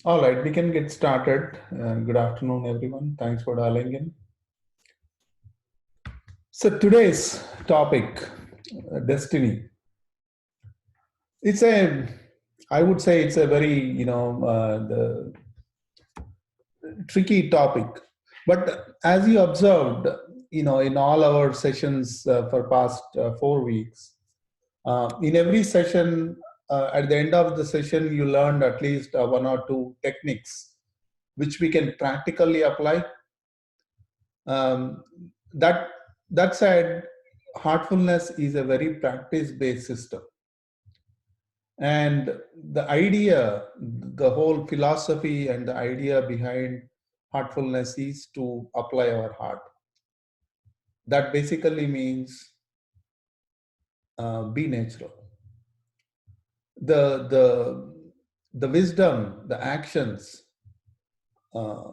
All right, we can get started. Good afternoon, everyone. Thanks for dialing in. So today's topic, destiny. It's a, I would say it's a very, the tricky topic. But as you observed, in all our sessions for past 4 weeks, in every session, at the end of the session, you learned at least one or two techniques which we can practically apply. Um, that that said, heartfulness is a very practice-based system, and the idea, the whole philosophy, and the idea behind heartfulness is to apply our heart. That basically means be natural. The wisdom, the actions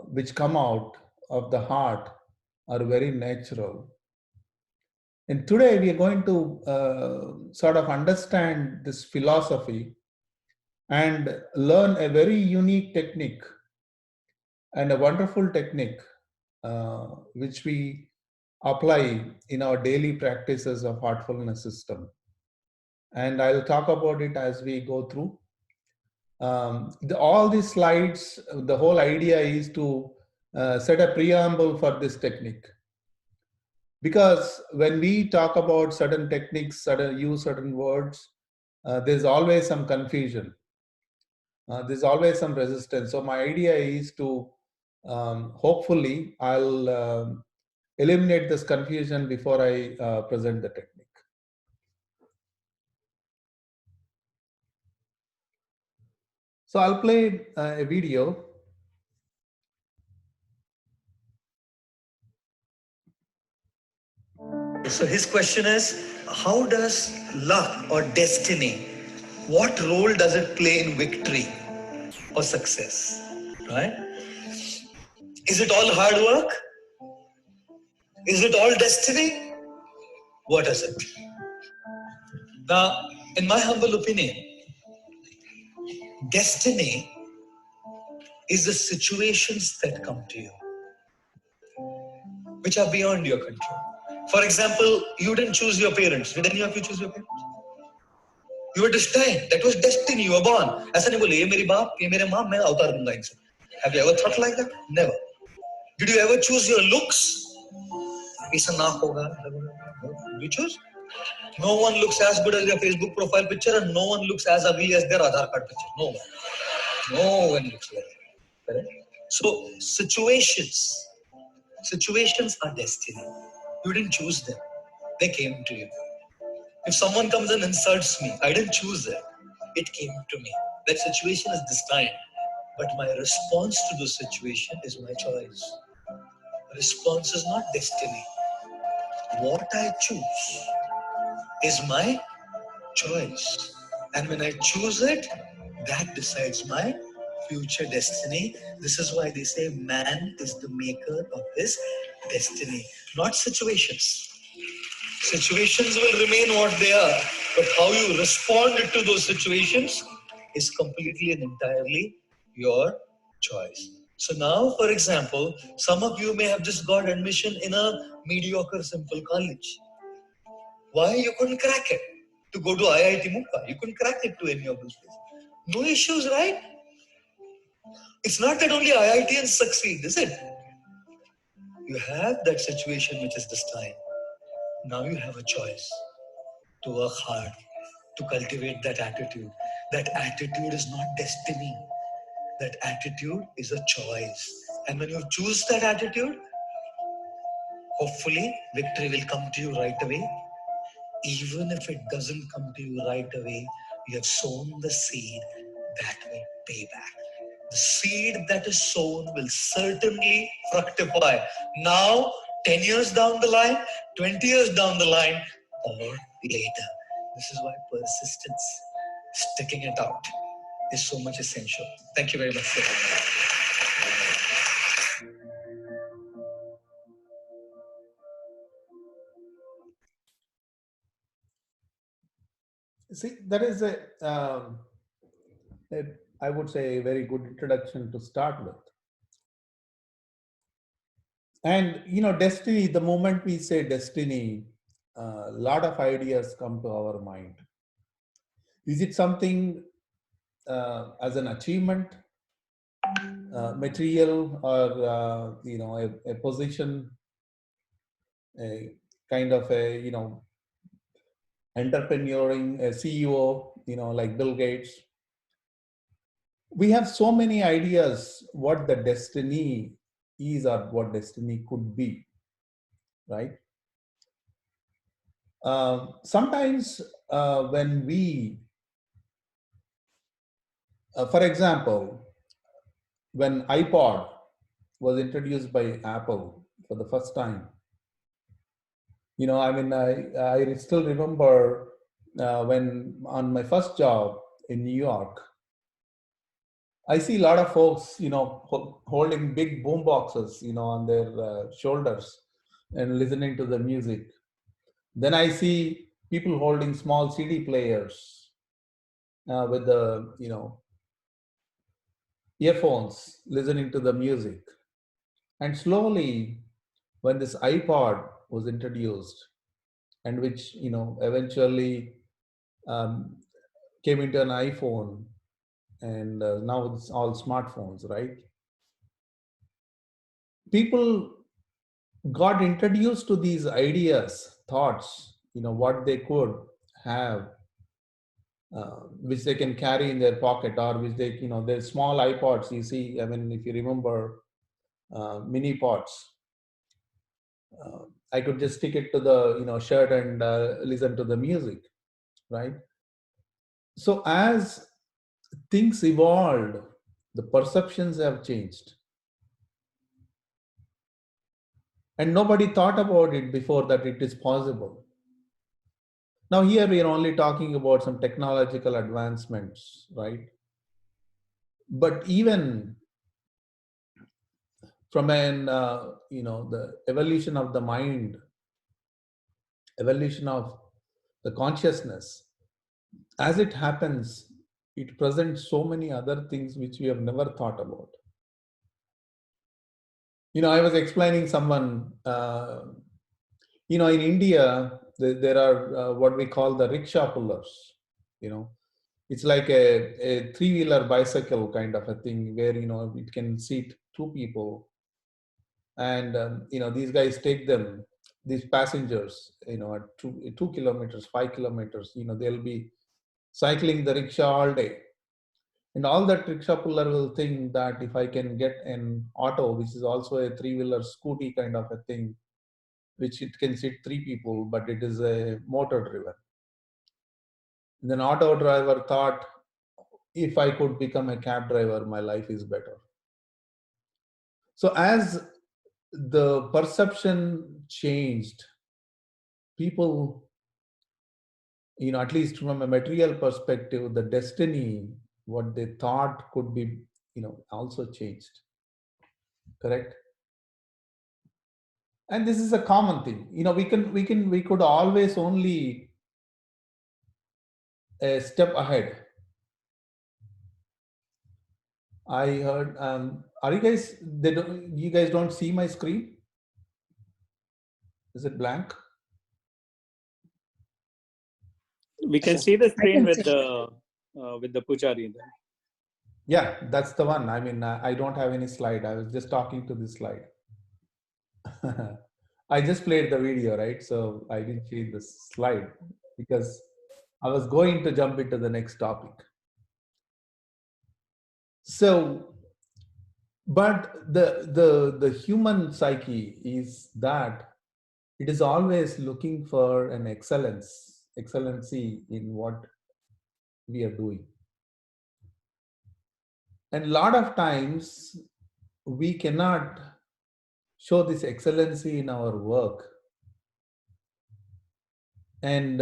which come out of the heart are very natural. And today we are going to sort of understand this philosophy and learn a very unique technique and a wonderful technique which we apply in our daily practices of heartfulness system. And I'll talk about it as we go through. All these slides, the whole idea is to set a preamble for this technique. Because when we talk about certain techniques, use certain words, there's always some confusion. There's always some resistance. So my idea is to hopefully I'll eliminate this confusion before I present the technique. So I'll play a video. So his question is, how does luck or destiny, what role does it play in victory or success? Right? Is it all hard work? Is it all destiny? What is it? Now, in my humble opinion, destiny is the situations that come to you, which are beyond your control. For example, you didn't choose your parents. Did any of you choose your parents? You were destined. That was destiny. You were born. ऐसा नहीं बोले ये मेरी बाप, ये मेरे माँ, मैं अवतार दूंगा इनसे. Have you ever thought like that? Never. Did you ever choose your looks? ऐसा नाक होगा. You choose? No one looks as good as their Facebook profile picture, and no one looks as ugly as their Aadhaar card picture. No one. No one looks like that. Correct? So situations are destiny. You didn't choose them. They came to you. If someone comes and insults me, I didn't choose it. It came to me. That situation is destined. But my response to the situation is my choice. Response is not destiny. What I choose is my choice. And when I choose it, that decides my future destiny. This is why they say man is the maker of his destiny, not situations. Situations will remain what they are, but how you respond to those situations is completely and entirely your choice. So now, for example, some of you may have just got admission in a mediocre, simple college. Why? You couldn't crack it to go to IIT Mumbai. You couldn't crack it to any of those places. No issues, right? It's not that only IITians succeed, is it? You have that situation which is this time. Now you have a choice to work hard, to cultivate that attitude. That attitude is not destiny. That attitude is a choice. And when you choose that attitude, hopefully victory will come to you right away. Even if it doesn't come to you right away, you have sown the seed that will pay back. The seed that is sown will certainly fructify. Now, 10 years down the line, 20 years down the line, or later. This is why persistence, sticking it out, is so much essential. Thank you very much, sir. See, that is a I would say, a very good introduction to start with. And destiny. The moment we say destiny, a lot of ideas come to our mind. Is it something as an achievement, material, or a position, a kind of a entrepreneuring, a CEO, like Bill Gates? We have so many ideas what the destiny is or what destiny could be, right? Sometimes when we, for example, when iPod was introduced by Apple for the first time, I still remember when on my first job in New York, I see a lot of folks, holding big boom boxes, on their shoulders and listening to the music. Then I see people holding small CD players with the, earphones, listening to the music. And slowly, when this iPod was introduced, and which, eventually um, came into an iPhone, and now it's all smartphones, right? People got introduced to these ideas, thoughts, what they could have, which they can carry in their pocket, or which they, their small iPods. You see, I mean, if you remember, mini pods. Uh, I could just stick it to the, shirt and listen to the music, right? So as things evolved, the perceptions have changed, and nobody thought about it before that it is possible. Now, here we are only talking about some technological advancements, right? But even from an, the evolution of the mind, evolution of the consciousness, as it happens, it presents so many other things which we have never thought about. I was explaining someone, in India, there are what we call the rickshaw pullers, you know, it's like a three-wheeler bicycle kind of a thing where it can seat two people, and these guys take them, these passengers, at 2 kilometers, 5 kilometers, they'll be cycling the rickshaw all day, and all that rickshaw puller will think that if I can get an auto, which is also a three-wheeler scooty kind of a thing, which it can seat three people, but it is a motor driven. And then auto driver thought, if I could become a cab driver, my life is better. So as the perception changed, people, at least from a material perspective, the destiny, what they thought could be, also changed. Correct? And this is a common thing. We could always only a step ahead. I heard. Are you guys? They don't. You guys don't see my screen? Is it blank? We can see the I screen can see. with the Pujari there. Yeah, that's the one. I mean, I don't have any slide. I was just talking to this slide. I just played the video, right? So I didn't change the slide because I was going to jump into the next topic. So, but the human psyche is that it is always looking for an excellency in what we are doing. And a lot of times we cannot show this excellency in our work. And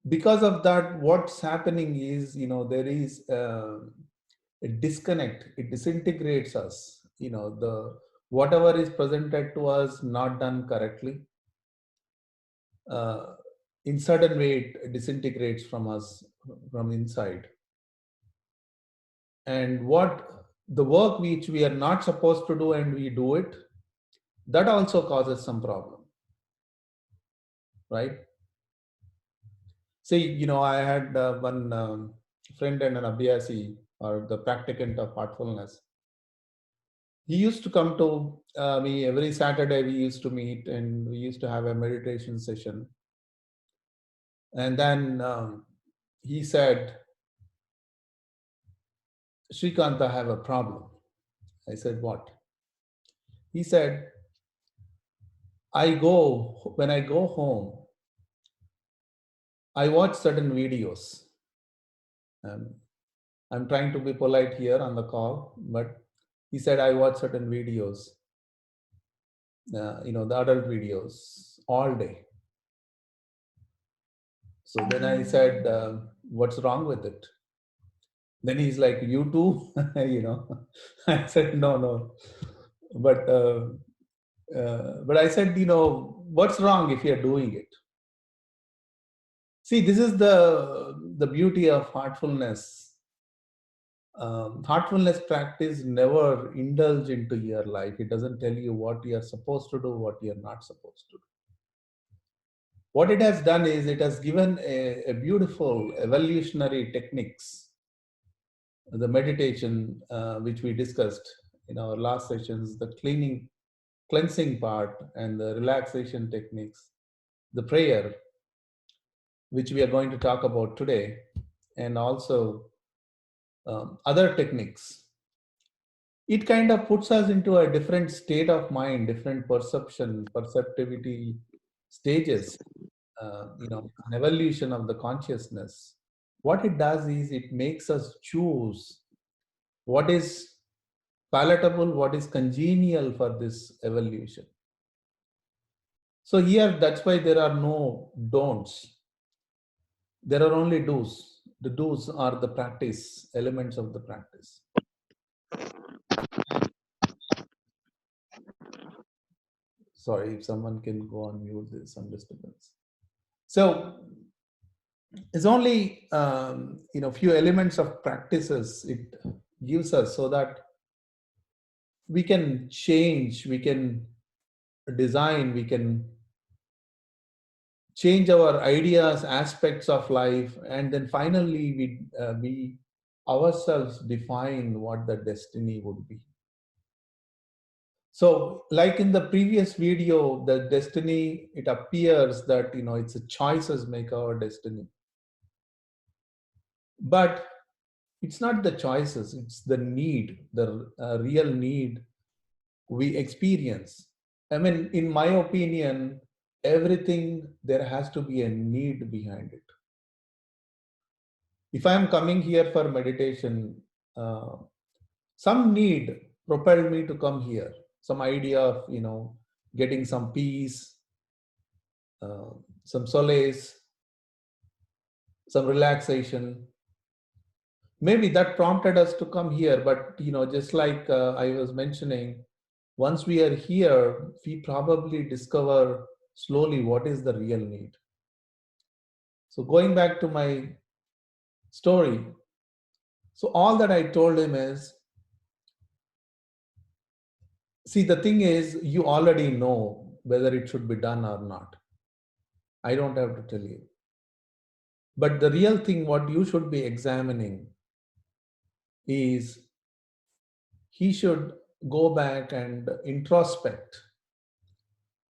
because of that, what's happening is, there is a disconnect. It disintegrates us. The whatever is presented to us not done correctly, in certain way it disintegrates from us. from inside. And what the work which we are not supposed to do and we do it, that also causes some problem, right? See, I had one friend and an abhyasi, or the practicant of heartfulness. He used to come to me every Saturday. We used to meet and we used to have a meditation session. And then he said, Shrikant, I have a problem. I said, what? He said, when I go home, I watch certain videos. Um, I'm trying to be polite here on the call, but he said, I watch certain videos, the adult videos all day. So then I said, what's wrong with it? Then he's like, you too? I said, no, no. But, but I said, what's wrong if you're doing it? See, this is the beauty of heartfulness. Heartfulness practice never indulge into your life. It doesn't tell you what you're supposed to do, what you're not supposed to do. What it has done is it has given a beautiful evolutionary techniques, the meditation which we discussed in our last sessions, the cleansing part, and the relaxation techniques, the prayer, which we are going to talk about today, and also other techniques. It kind of puts us into a different state of mind, different perceptivity stages, an evolution of the consciousness. What it does is it makes us choose what is palatable, what is congenial for this evolution. So here, that's why there are no don'ts. There are only do's. The do's are the practice, elements of the practice. Sorry, if someone can go on mute, there's some disturbance. So it's only few elements of practices it gives us, so that we can change, we can design, we can change our ideas, aspects of life, and then finally we ourselves define what the destiny would be. So, like in the previous video, the destiny, it appears that it's a choices make our destiny, but it's not the choices, it's the need, the real need we experience. I mean, in my opinion, everything, there has to be a need behind it. If I'm coming here for meditation, uh, some need propelled me to come here. Some idea of getting some peace, uh, some solace, some relaxation. Maybe that prompted us to come here. But just like I was mentioning, once we are here, we probably discover slowly what is the real need. So going back to my story, so all that I told him is, see, the thing is, you already know whether it should be done or not. I don't have to tell you. But the real thing, what you should be examining is, he should go back and introspect.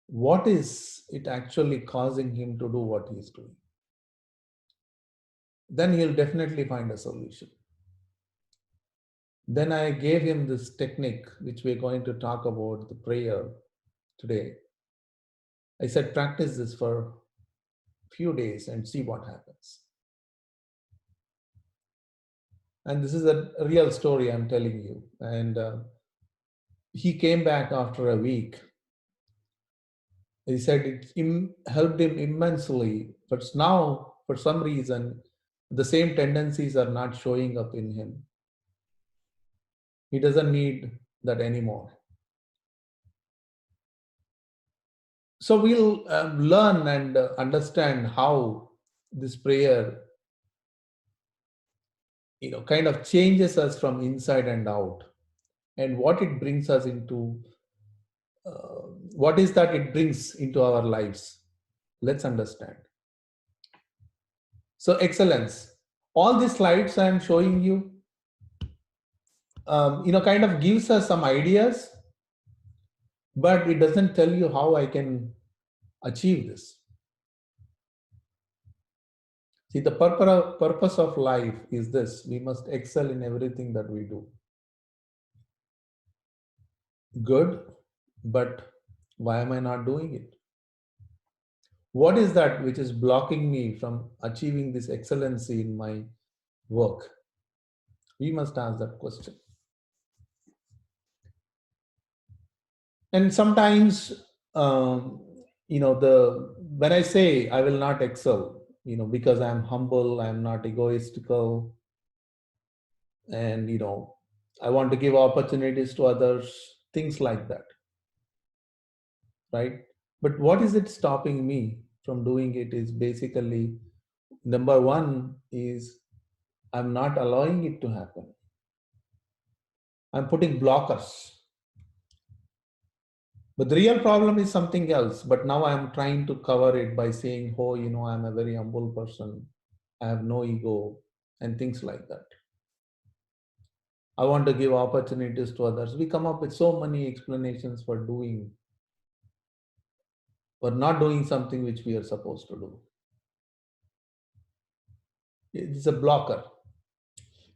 What is it actually causing him to do what he's doing? Then he'll definitely find a solution. Then I gave him this technique, which we're going to talk about, the prayer today. I said, practice this for a few days and see what happens. And this is a real story I'm telling you. And he came back after a week. He said it helped him immensely, but now, for some reason, the same tendencies are not showing up in him. He doesn't need that anymore. So we'll learn and understand how this prayer kind of changes us from inside and out, and what it brings us into, what is that it brings into our lives. Let's understand. So excellence, all these slides I'm showing you, kind of gives us some ideas, but it doesn't tell you how I can achieve this. See, the purpose of life is this: we must excel in everything that we do. Good, but why am I not doing it? What is that which is blocking me from achieving this excellency in my work? We must ask that question. And sometimes, the when I say I will not excel, because I'm humble, I'm not egoistical, and I want to give opportunities to others, things like that, right? But what is it stopping me from doing it is basically, number one is I'm not allowing it to happen. I'm putting blockers. But the real problem is something else. But now I'm trying to cover it by saying, oh, I'm a very humble person. I have no ego and things like that. I want to give opportunities to others. We come up with so many explanations for not doing something which we are supposed to do. It's a blocker.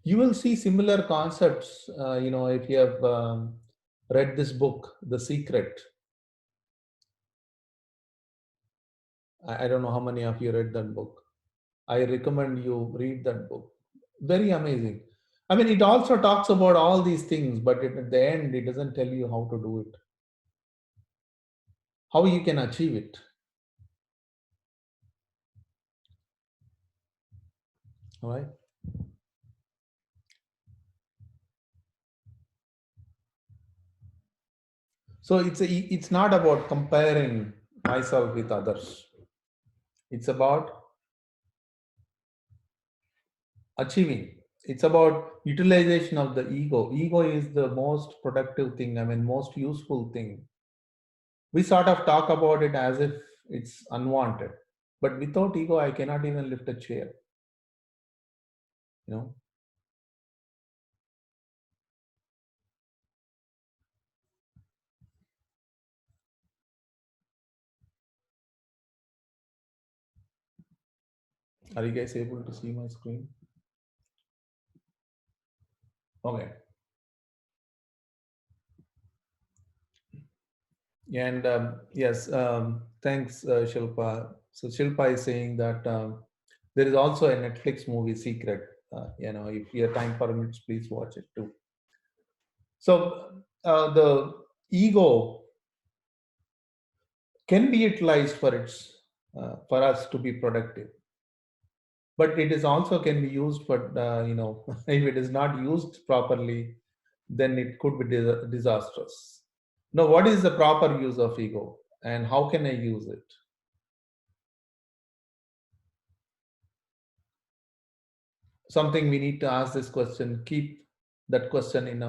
You will see similar concepts, if you have read this book, The Secret. I don't know how many of you read that book. I recommend you read that book. Very amazing. I mean, it also talks about all these things, but at the end, it doesn't tell you how to do it, how you can achieve it. All right. So it's not about comparing myself with others. It's about achieving. It's about utilization of the ego. Ego is the most productive thing. I mean, most useful thing. We sort of talk about it as if it's unwanted, but without ego, I cannot even lift a chair. You know, are you guys able to see my screen? Okay. And yes, thanks, Shilpa. So Shilpa is saying that there is also a Netflix movie, Secret. If your time permits, please watch it too. So the ego can be utilized for us to be productive, but it is also can be used for if it is not used properly, then it could be disastrous. Now, what is the proper use of ego, and how can I use it? Something we need to ask this question. Keep that question in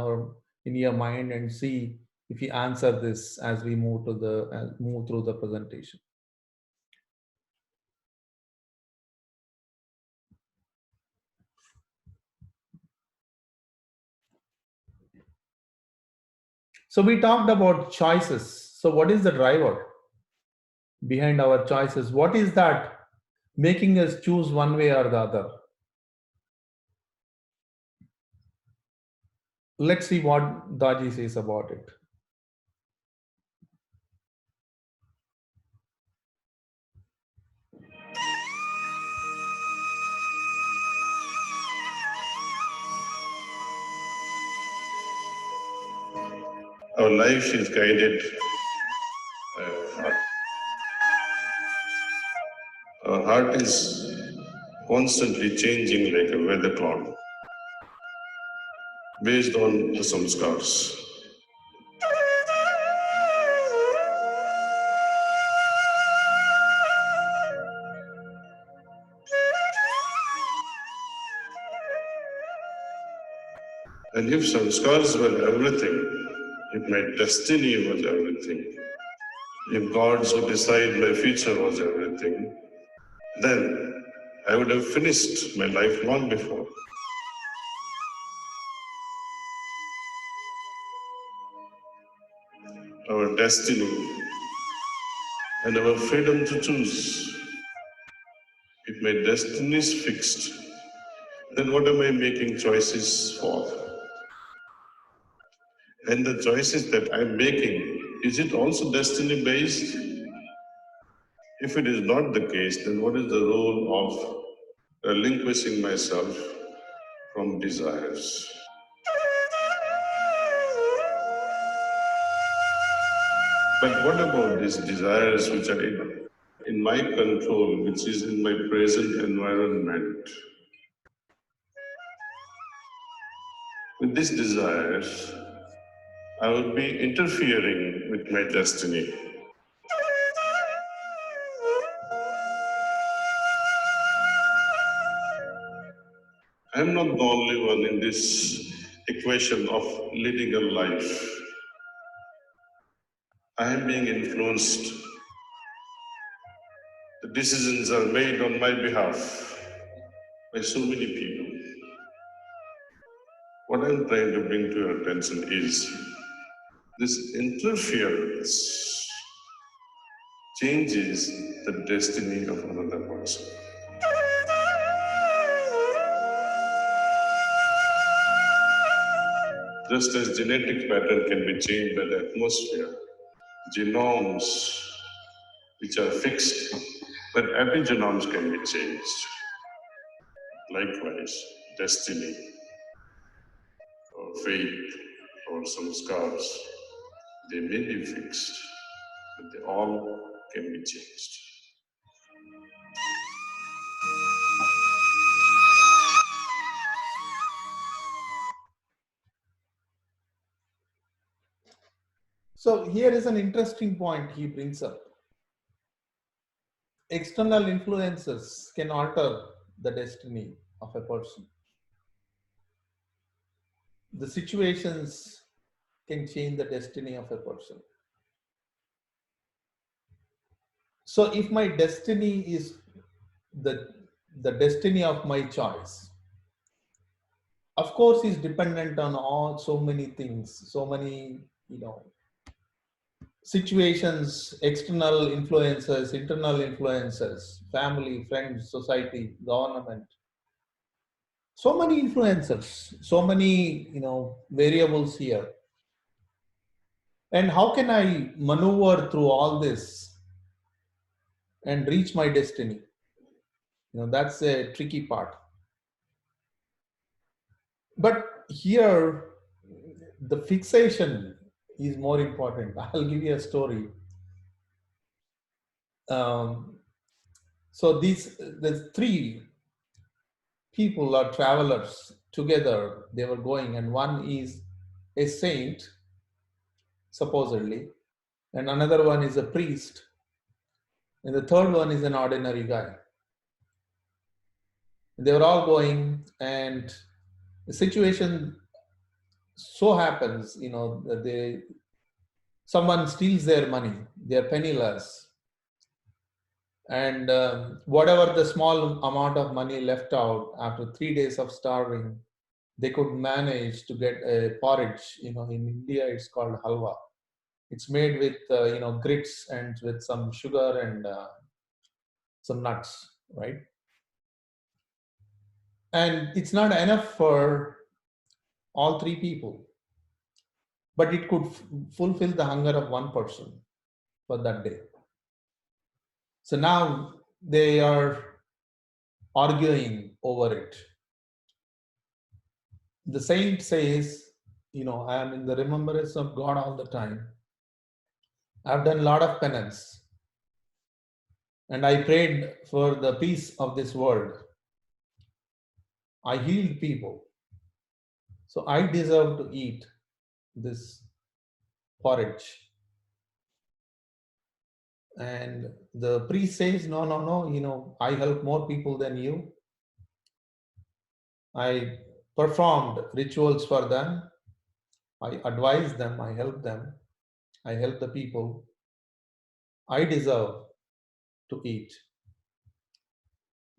your mind and see if you answer this as we move through the presentation. So we talked about choices. So what is the driver behind our choices? What is that making us choose one way or the other? Let's see what Daji says about it. Our life is guided by our heart. Our heart is constantly changing like a weather cloud based on the samskars. And if sanskars were everything, if my destiny was everything, if gods who decide my future was everything, then I would have finished my life long before. Our destiny and our freedom to choose. If my destiny is fixed, then what am I making choices for? And the choices that I'm making, is it also destiny based? If it is not the case, then what is the role of relinquishing myself from desires? But what about these desires which are in my control, which is in my present environment? With these desires, I would be interfering with my destiny. I'm not the only one in this equation of leading a life. I am being influenced. The decisions are made on my behalf by so many people. What I'm trying to bring to your attention is this interference changes the destiny of another person. Just as genetic pattern can be changed by the atmosphere, genomes which are fixed, but epigenomes can be changed. Likewise, destiny or fate or some scars, they may be fixed, but they all can be changed. So here is an interesting point he brings up. External influences can alter the destiny of a person. The situations can change the destiny of a person. So if my destiny is the, the destiny of my choice, of course is dependent on all so many things, so many, situations, external influences, internal influences, family, friends, society, government, so many influencers, so many, variables here. And how can I maneuver through all this and reach my destiny? That's a tricky part. But here, the fixation is more important. I'll give you a story. Um, so the three people are travelers together. They were going, and one is a saint, supposedly, and another one is a priest, and the third one is an ordinary guy. They were all going, and the situation so happens, that someone steals their money. They're penniless, and whatever the small amount of money left out after 3 days of starving, they could manage to get a porridge. In India, it's called halwa. It's made with grits and with some sugar and some nuts, right? And it's not enough for all three people, but it could fulfill the hunger of one person for that day. So now they are arguing over it. The saint says, I am in the remembrance of God all the time. I've done a lot of penance and I prayed for the peace of this world. I healed people. So I deserve to eat this porridge. And the priest says, no, no, no, I help more people than you. I performed rituals for them. I advise them, I help them, I help the people. I deserve to eat.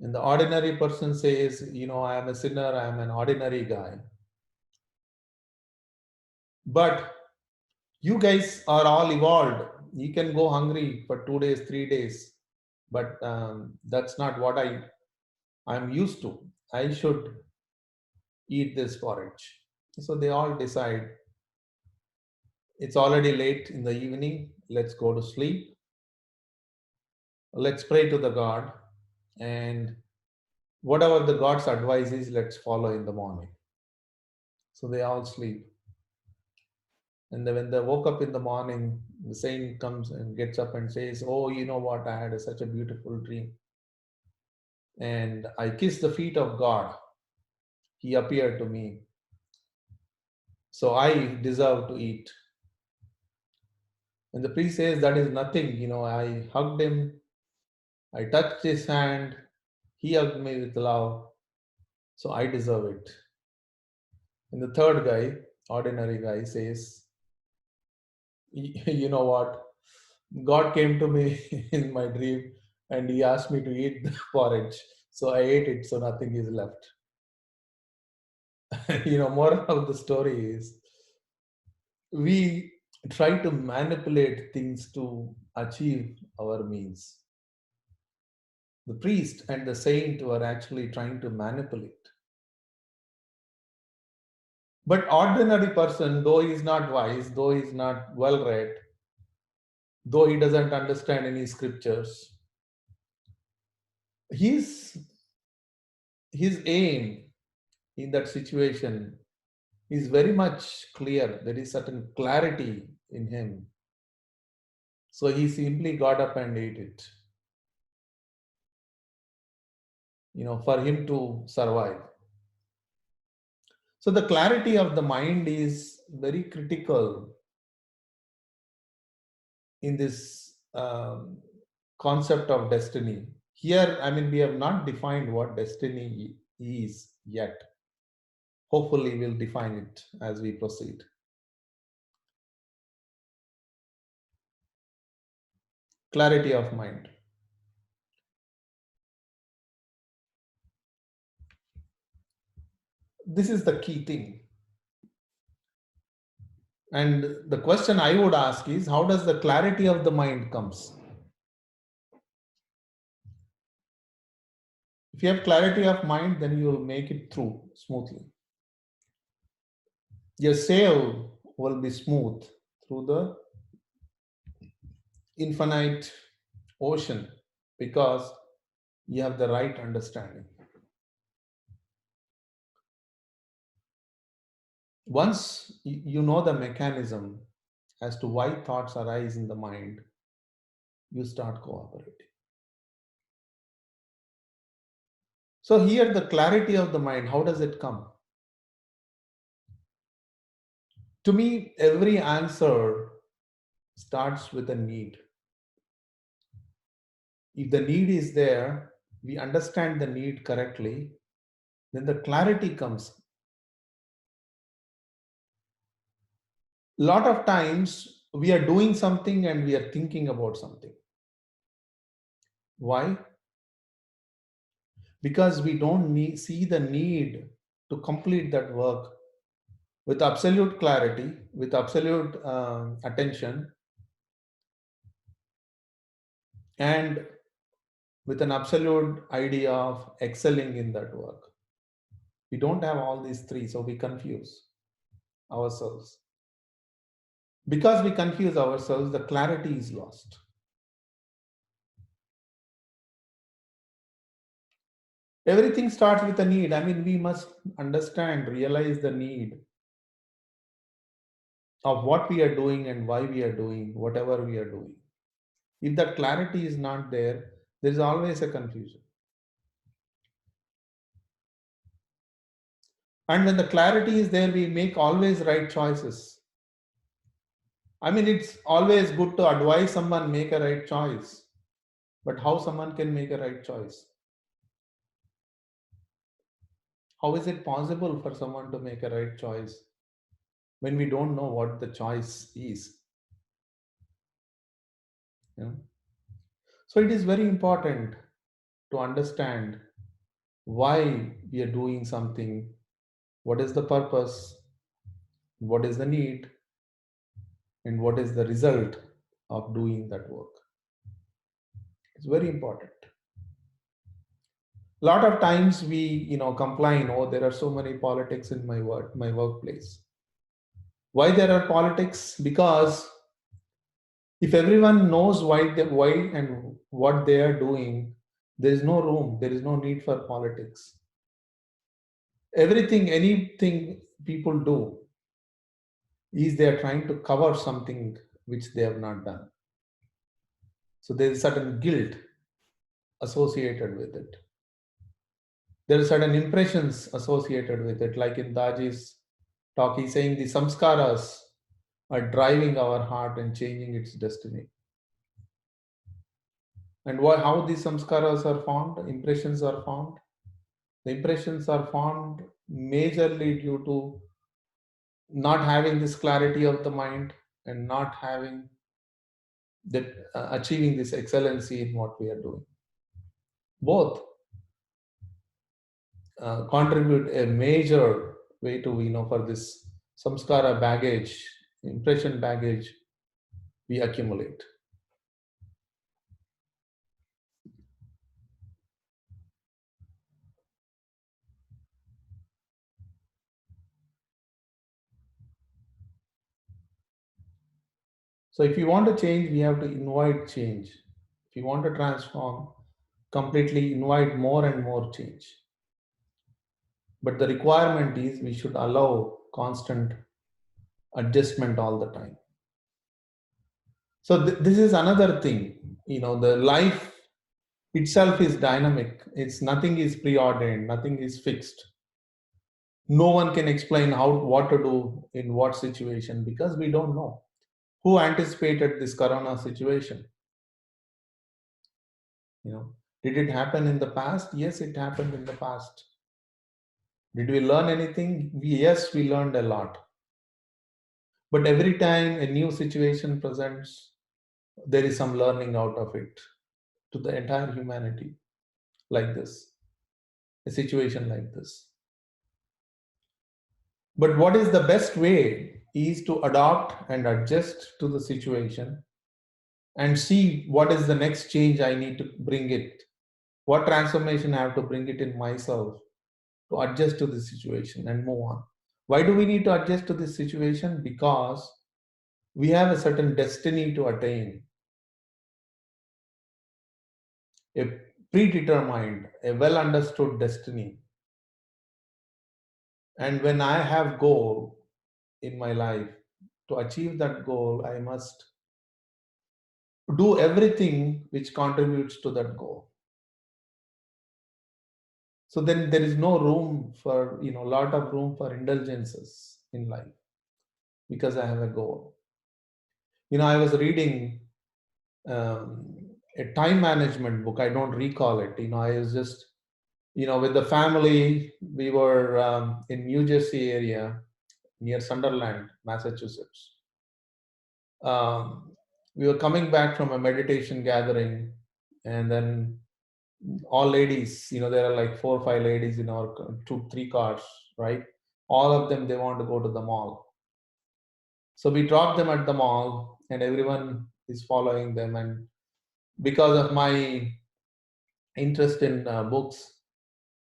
And the ordinary person says, I am a sinner, I am an ordinary guy. But you guys are all evolved. You can go hungry for 2 days, 3 days, but that's not what I'm used to. I should eat this porridge. So they all decide it's already late in the evening. Let's go to sleep. Let's pray to the God, and whatever the God's advice is, let's follow in the morning. So they all sleep. And then when they woke up in the morning, the saint comes and gets up and says, "Oh, you know what? I had such a beautiful dream. And I kissed the feet of God. He appeared to me. So I deserve to eat." And the priest says, "That is nothing. I hugged him. I touched his hand. He hugged me with love. So I deserve it." And the third guy, ordinary guy, says, You know what? God came to me in my dream and he asked me to eat the porridge. So I ate it, so nothing is left. Moral of the story is we try to manipulate things to achieve our means. The priest and the saint were actually trying to manipulate. But ordinary person, though he is not wise, though he is not well read, though he doesn't understand any scriptures, his his aim in that situation is very much clear. There is certain clarity in him. So he simply got up and ate it, for him to survive. So the clarity of the mind is very critical in this concept of destiny. Here, we have not defined what destiny is yet. Hopefully, we'll define it as we proceed. Clarity of mind. This is the key thing. And the question I would ask is, how does the clarity of the mind comes? If you have clarity of mind, then you will make it through smoothly. Your sail will be smooth through the infinite ocean because you have the right understanding. Once you know the mechanism as to why thoughts arise in the mind, you start cooperating. So here the clarity of the mind, how does it come? To me, every answer starts with a need. If the need is there, we understand the need correctly, then the clarity comes. A lot of times we are doing something and we are thinking about something. Why? Because we don't see the need to complete that work with absolute clarity, with absolute attention, and with an absolute idea of excelling in that work. We don't have all these three, so we confuse ourselves. Because we confuse ourselves, the clarity is lost. Everything starts with a need. We must understand, realize the need of what we are doing and why we are doing whatever we are doing. If that clarity is not there, there is always a confusion. And when the clarity is there, we make always right choices. It's always good to advise someone make a right choice. But how someone can make a right choice? How is it possible for someone to make a right choice when we don't know what the choice is? You know? So it is very important to understand why we are doing something, what is the purpose, what is the need, and what is the result of doing that work. It's very important. A lot of times we, complain, oh, there are so many politics in my workplace. Why there are politics? Because if everyone knows why and what they are doing, there is no room, there is no need for politics. Anything people do is they are trying to cover something which they have not done. So there is certain guilt associated with it. There are certain impressions associated with it. Like in Daji's talk, he's saying the samskaras are driving our heart and changing its destiny. And how these samskaras are formed, impressions are formed. The impressions are formed majorly due to not having this clarity of the mind and not having that achieving this excellency in what we are doing. Both contribute a major way to, for this samskara baggage, impression baggage we accumulate. So if you want to change, we have to invite change. If you want to transform, completely invite more and more change. But the requirement is we should allow constant adjustment all the time. So this is another thing. The life itself is dynamic. It's nothing is preordained, nothing is fixed. No one can explain what to do in what situation because we don't know. Who anticipated this corona situation? Did it happen in the past? Yes, it happened in the past. Did we learn anything? Yes, we learned a lot. But every time a new situation presents, there is some learning out of it to the entire humanity, like this, a situation like this. But what is the best way is to adopt and adjust to the situation and see what is the next change I need to bring it, what transformation I have to bring it in myself to adjust to the situation and move on. Why do we need to adjust to this situation? Because we have a certain destiny to attain, a predetermined, a well understood destiny. And when I have goal in my life, to achieve that goal, I must do everything which contributes to that goal. So then there is no room for, a lot of room for indulgences in life because I have a goal. I was reading a time management book. I don't recall it. I was just, with the family, we were in New Jersey area near Sunderland, Massachusetts. We were coming back from a meditation gathering, and then all ladies, there are like 4 or 5 ladies in our 2, 3 cars, right? All of them, they want to go to the mall. So we dropped them at the mall, and everyone is following them. And because of my interest in books,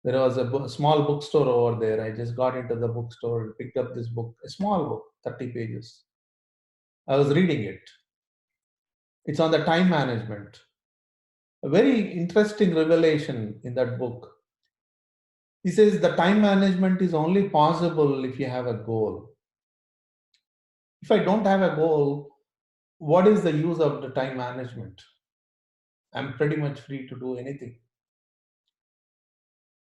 there was a small bookstore over there. I just got into the bookstore, picked up this book, a small book, 30 pages. I was reading it. It's on the time management. A very interesting revelation in that book. He says the time management is only possible if you have a goal. If I don't have a goal, what is the use of the time management? I'm pretty much free to do anything,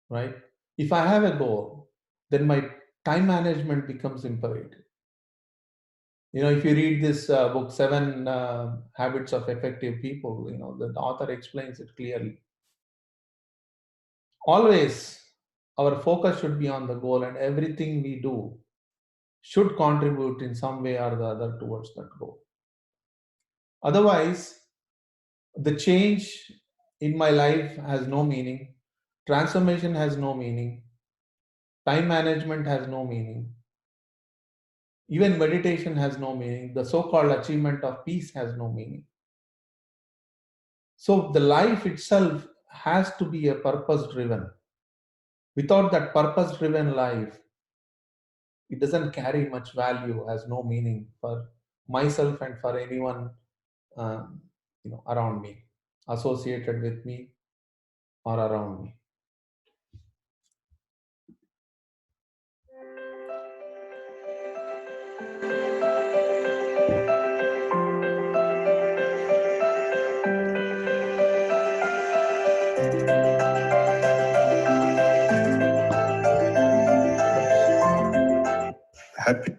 right? If I have a goal, then my time management becomes imperative. If you read this book, Seven Habits of Effective People, the author explains it clearly. Always Our focus should be on the goal, and everything we do should contribute in some way or the other towards that goal. Otherwise, the change in my life has no meaning, transformation has no meaning, time management has no meaning, even meditation has no meaning, the so called achievement of peace has no meaning. So, the life itself has to be a purpose driven. Without that purpose driven life, it doesn't carry much value, has no meaning for myself and for anyone um, around me, associated with me or around me. Happy.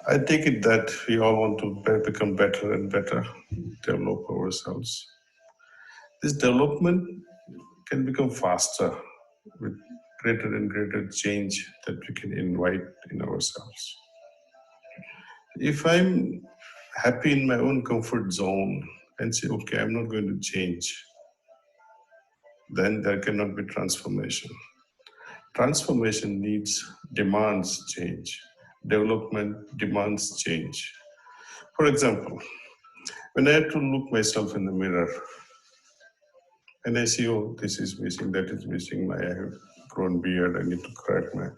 I take it that we all want to become better and better, develop ourselves. This development can become faster with greater and greater change that we can invite in ourselves. If I'm happy in my own comfort zone and say, okay, I'm not going to change, then there cannot be transformation. Transformation demands change. Development demands change. For example, when I have to look myself in the mirror and I see, oh, this is missing, that is missing, I have grown beard, I need to correct my.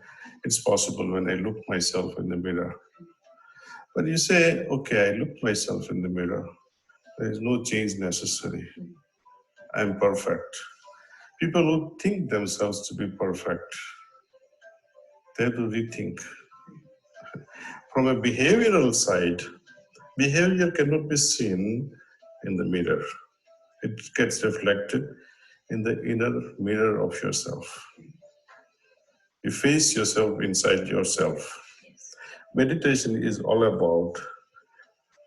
It's possible when I look myself in the mirror. But you say, okay, I look myself in the mirror. There is no change necessary. I'm perfect. People who think themselves to be perfect, they have to rethink. From a behavioral side, behavior cannot be seen in the mirror. It gets reflected in the inner mirror of yourself. You face yourself inside yourself. Meditation is all about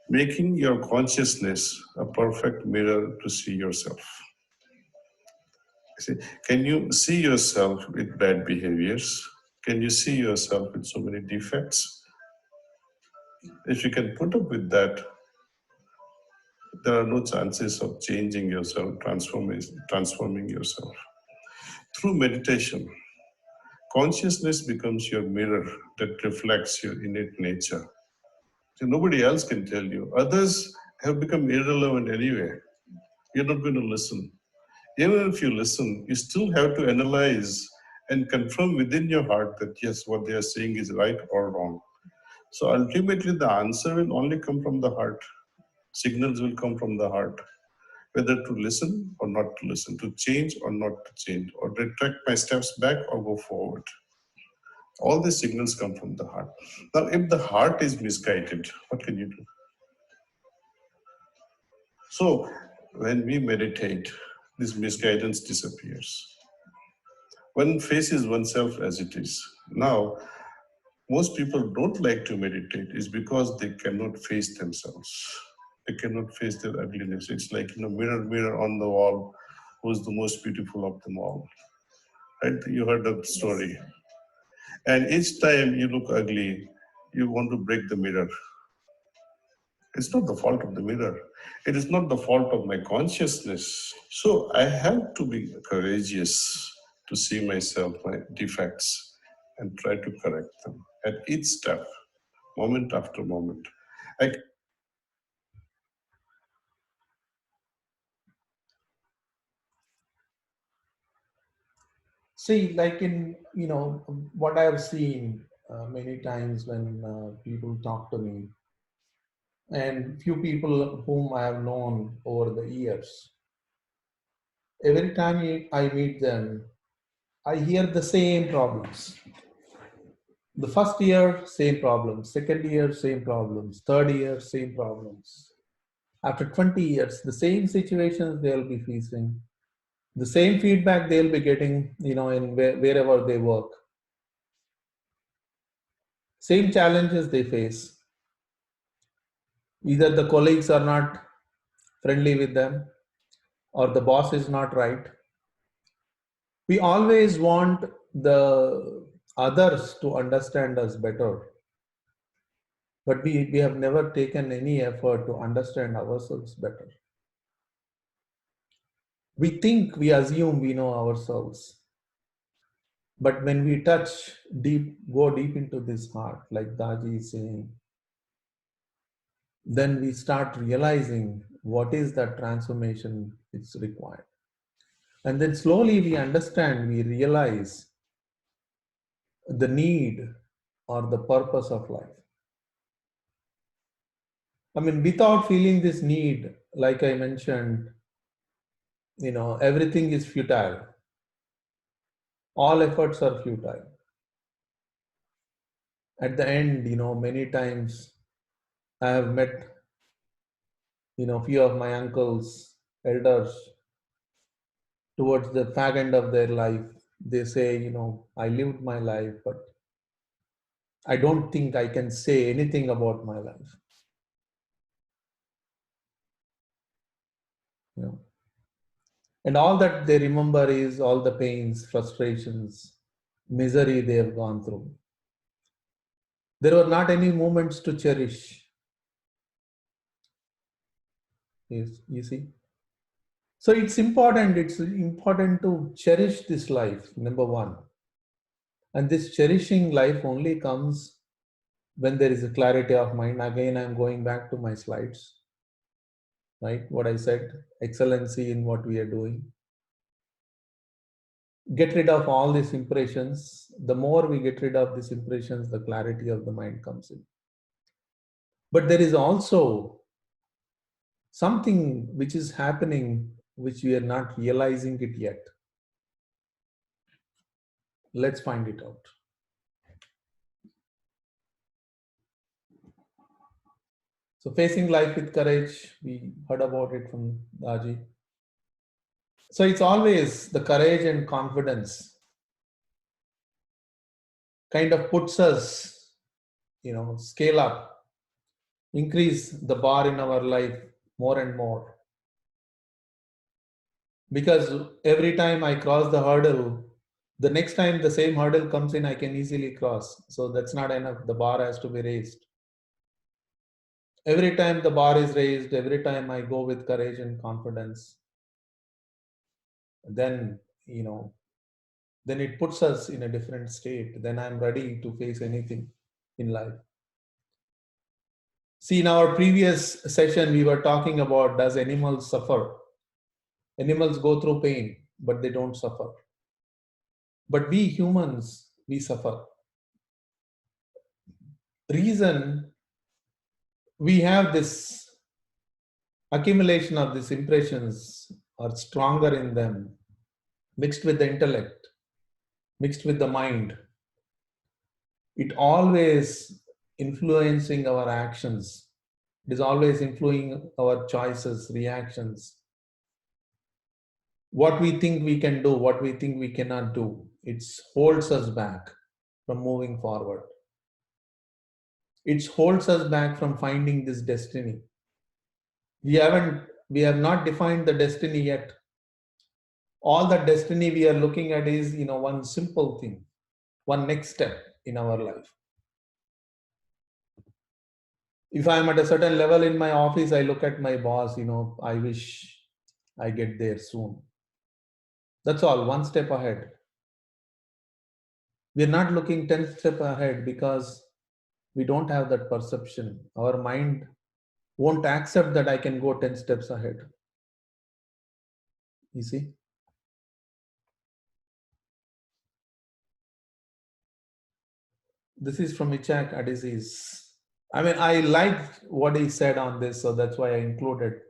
making your consciousness a perfect mirror to see yourself. See, can you see yourself with bad behaviors? Can you see yourself with so many defects? If you can put up with that, there are no chances of changing yourself, transforming yourself. Through meditation, consciousness becomes your mirror that reflects your innate nature. So nobody else can tell you. Others have become irrelevant anyway. You're not going to listen. Even if you listen, you still have to analyze and confirm within your heart that yes, what they are saying is right or wrong. So ultimately, the answer will only come from the heart. Signals will come from the heart, whether to listen or not to listen, to change or not to change, or retract my steps back or go forward. All these signals come from the heart. Now, if the heart is misguided, what can you do? So, when we meditate, this misguidance disappears. One faces oneself as it is. Now, most people don't like to meditate is because they cannot face themselves. They cannot face their ugliness. It's like, mirror, mirror on the wall, who's the most beautiful of them all. Right? You heard the story. And each time you look ugly, you want to break the mirror. It's not the fault of the mirror. It is not the fault of my consciousness. So I have to be courageous to see myself, my defects, and try to correct them at each step, moment after moment. I See, like in, what I have seen many times when people talk to me, and few people whom I have known over the years, every time I meet them, I hear the same problems. The first year, same problems. Second year, same problems. Third year, same problems. After 20 years, the same situations they'll be facing, the same feedback they'll be getting, in wherever they work, same challenges they face. Either the colleagues are not friendly with them, or the boss is not right, We always want the others to understand us better, but we have never taken any effort to understand ourselves better. We think, we assume we know ourselves, but when we touch deep, go deep into this heart, like Daji is saying, then we start realizing what is that transformation it's required. And then slowly we understand, we realize the need or the purpose of life. I mean, without feeling this need, like I mentioned, everything is futile. All efforts are futile. At the end, many times I have met, few of my uncles, elders, towards the fag end of their life. They say, I lived my life, but I don't think I can say anything about my life. You know, and all that they remember is all the pains, frustrations, misery they have gone through. There were not any moments to cherish. Yes, you see. So it's important to cherish this life, number one. And this cherishing life only comes when there is a clarity of mind. Again, I'm going back to my slides, right? What I said, excellency in what we are doing. Get rid of all these impressions. The more we get rid of these impressions, the clarity of the mind comes in. But there is also something which is happening which we are not realizing it yet. Let's find it out. So facing life with courage, we heard about it from Daji. So it's always the courage and confidence kind of puts us, scale up, increase the bar in our life more and more. Because every time I cross the hurdle, the next time the same hurdle comes in, I can easily cross. So that's not enough. The bar has to be raised. Every time the bar is raised, every time I go with courage and confidence, then, then it puts us in a different state. Then I'm ready to face anything in life. See, in our previous session, we were talking about, does animals suffer? Animals go through pain, but they don't suffer. But we humans, we suffer. Reason, we have this accumulation of these impressions are stronger in them, mixed with the intellect, mixed with the mind. It always influencing our actions. It is always influencing our choices, reactions. What we think we can do, what we think we cannot do. It holds us back from moving forward. It holds us back from finding this destiny. We have not defined the destiny yet. All the destiny we are looking at is, one simple thing, one next step in our life. If I'm at a certain level in my office, I look at my boss, I wish I get there soon. That's all, one step ahead. We're not looking 10 steps ahead because we don't have that perception. Our mind won't accept that I can go 10 steps ahead. You see? This is from Ichak Adiziz. I mean, I liked what he said on this, so that's why I included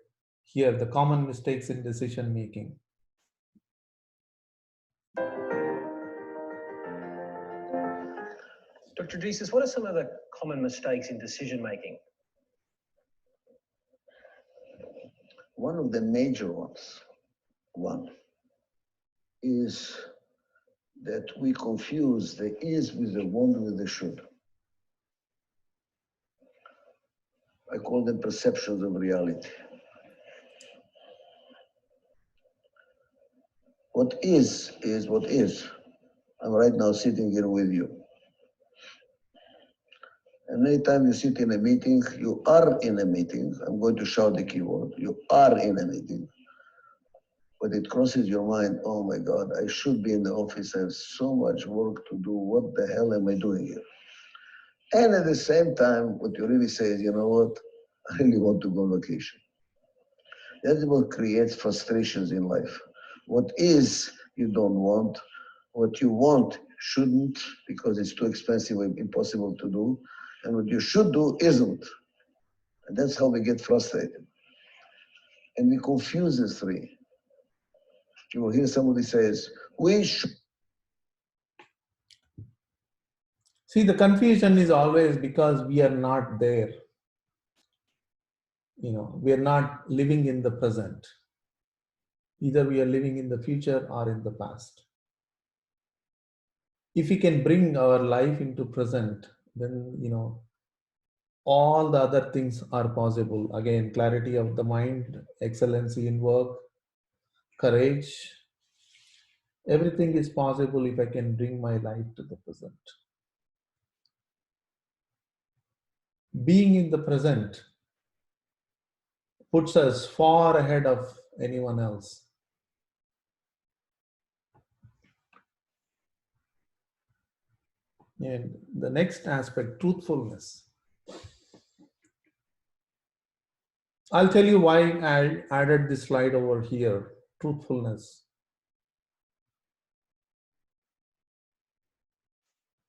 here the common mistakes in decision making. Dr. Jesus, what are some of the common mistakes in decision making? One of the major ones, is that we confuse the is with the want with the should. I call them perceptions of reality. What is what is. I'm right now sitting here with you. And anytime you sit in a meeting, you are in a meeting. I'm going to shout the keyword. You are in a meeting. But it crosses your mind, oh my God, I should be in the office. I have so much work to do. What the hell am I doing here? And at the same time, what you really say is, you know what? I really want to go on vacation. That's what creates frustrations in life. What is, you don't want. What you want, shouldn't, because it's too expensive or impossible to do. And what you should do, isn't. And that's how we get frustrated. And we confuse the three. You will hear somebody says, we should. See, the confusion is always because we are not there. We are not living in the present. Either we are living in the future or in the past. If we can bring our life into present, then all the other things are possible. Again, clarity of the mind, excellency in work, courage, everything is possible if I can bring my life to the present. Being in the present puts us far ahead of anyone else. And the next aspect, truthfulness. I'll tell you why I added this slide over here, truthfulness.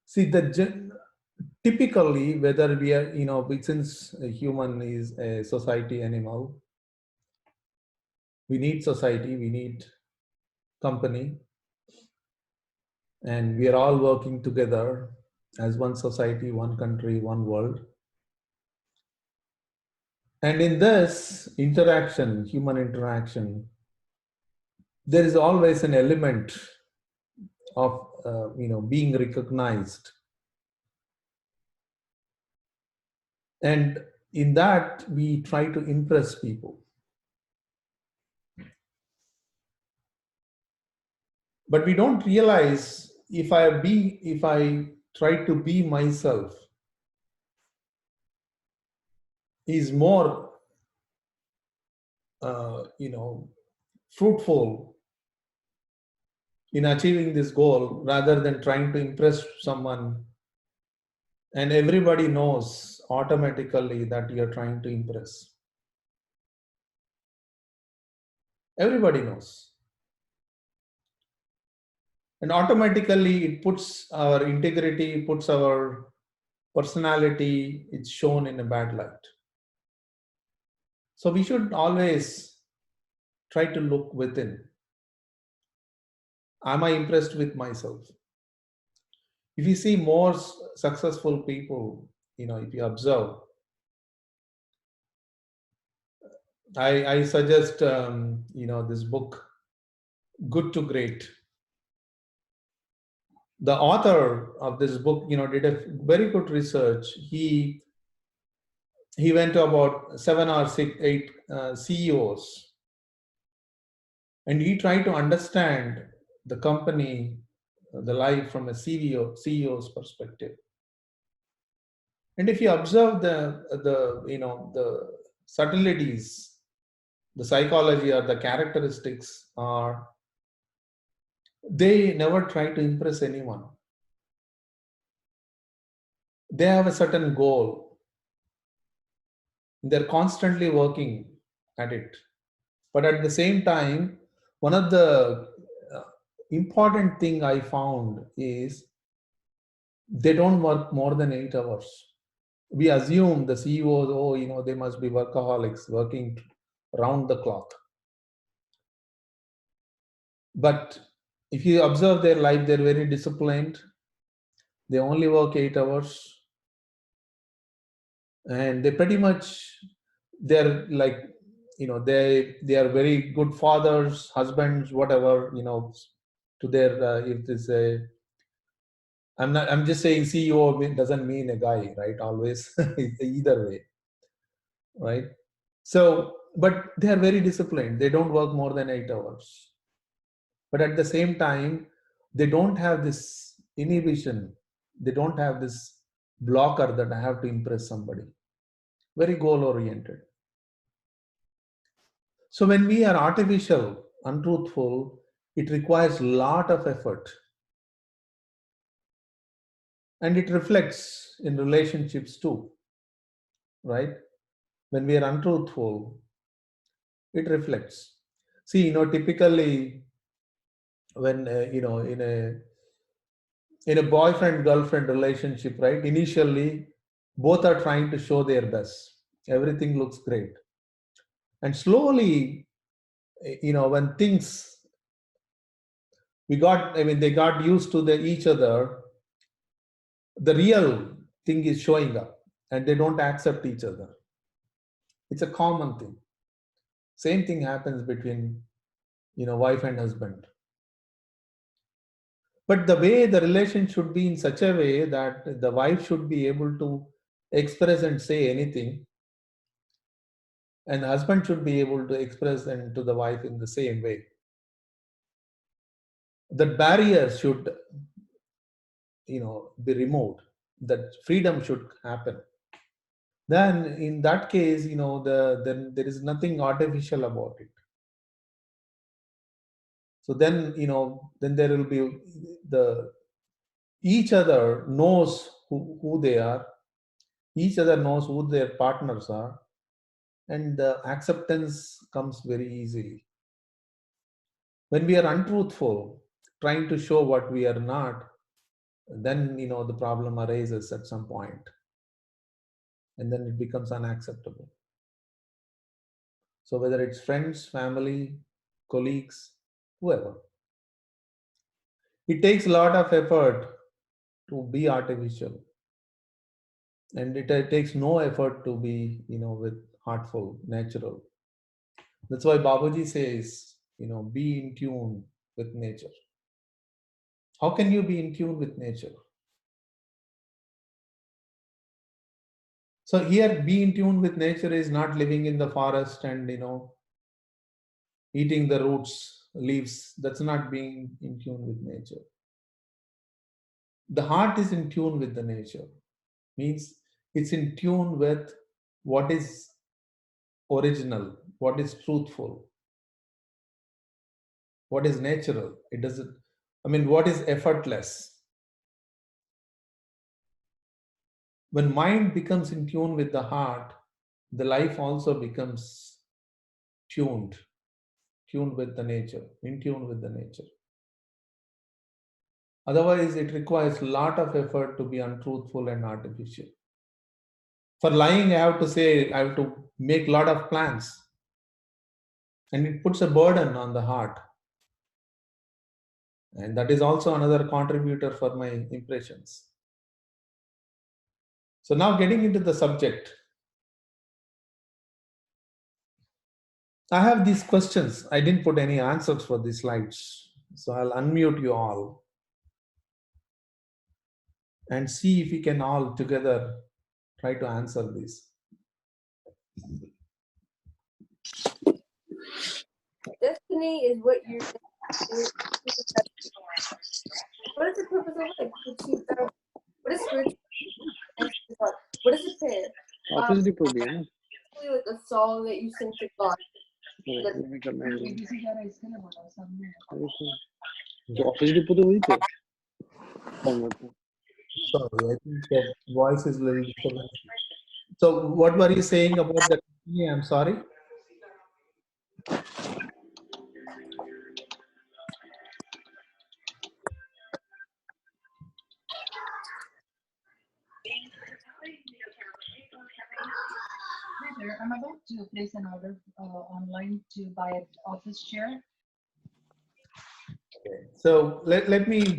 See, typically, whether we are, since a human is a society animal, we need society, we need company, and we are all working together as one society, one country, one world. And in this interaction, human interaction, there is always an element of being recognized, and in that we try to impress people. But we don't realize if I try to be myself is more fruitful in achieving this goal rather than trying to impress someone, and everybody knows automatically that you're trying to impress. Everybody knows, and automatically it puts our integrity, puts our personality, it's shown in a bad light. So we should always try to look within. Am I impressed with myself? If you see more successful people, if you observe, I suggest this book, Good to Great. The author of this book did a very good research. He went to about 7 or 8 CEOs, and he tried to understand the company, the life from a CEO's perspective. And if you observe the subtleties, the psychology or the characteristics, are they never try to impress anyone. They have a certain goal. They're constantly working at it. But at the same time, one of the important thing I found is they don't work more than 8 hours. We assume the CEOs, they must be workaholics, working round the clock. But if you observe their life, they're very disciplined. They only work 8 hours. And they pretty much, they're like, they are very good fathers, husbands, whatever, to their, if there's I'm just saying CEO doesn't mean a guy, right? Always, either way, right? So, but they are very disciplined. They don't work more than 8 hours. But at the same time, they don't have this inhibition. They don't have this blocker that I have to impress somebody. Very goal oriented. So when we are artificial, untruthful, it requires a lot of effort, and it reflects in relationships too, right? When we are untruthful, it reflects. See, typically when in a boyfriend girlfriend relationship, right? Initially, both are trying to show their best. Everything looks great, and slowly, when things they got used to each other, the real thing is showing up, and they don't accept each other. It's a common thing. Same thing happens between wife and husband. But the way the relation should be in such a way that the wife should be able to express and say anything, and the husband should be able to express and to the wife in the same way. That barrier should be removed. That freedom should happen. Then in that case, then there is nothing artificial about it. So then there will be the each other knows who they are, each other knows who their partners are, and the acceptance comes very easily. When we are untruthful, trying to show what we are not, then the problem arises at some point, and then it becomes unacceptable. So whether it's friends, family, colleagues, whoever, it takes a lot of effort to be artificial, and it takes no effort to be with heartful, natural. That's why Babaji says, be in tune with nature. How can you be in tune with nature? So here, be in tune with nature is not living in the forest and eating the roots, leaves. That's not being in tune with nature. The heart is in tune with the nature. Means it's in tune with what is original, what is truthful, what is natural. It doesn't. What is effortless. When mind becomes in tune with the heart, the life also becomes tuned, tuned with the nature, in tune with the nature. Otherwise, it requires a lot of effort to be untruthful and artificial. For lying, I have to say, I have to make a lot of plans, and it puts a burden on the heart. And that is also another contributor for my impressions. So now getting into the subject, I have these questions. I didn't put any answers for these slides. So I'll unmute you all and see if we can all together try to answer this. Destiny is what you're. What is the purpose of life? What is spiritual? What is a prayer? Office depot भी है ना Basically like a song that you sing to God. ये भी करना है तो office depot तो वही थे Sorry, I think the voice is a little disturbed. So what were you saying about the destiny? I'm sorry. I'm about to place an order online to buy an office chair. Okay. So let me.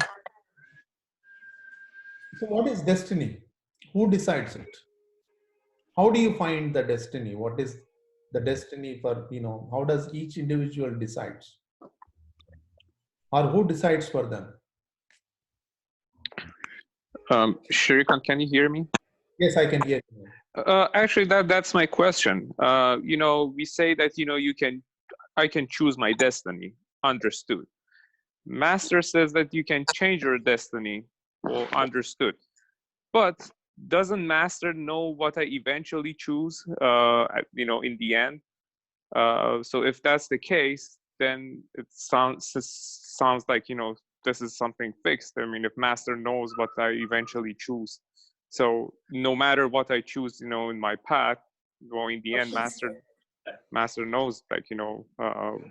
So what is destiny? Who decides it? How do you find the destiny? What is the destiny for, how does each individual decides? Or who decides for them? Shirikan, can you hear me? Yes, I can hear you. Actually, that's my question. We say that I can choose my destiny. Understood. Master says that you can change your destiny. Well, understood. But doesn't Master know what I eventually choose? In the end. So if that's the case, then it sounds like this is something fixed. I mean, if Master knows what I eventually choose, so no matter what I choose, in my path, well, in the end, Master knows, like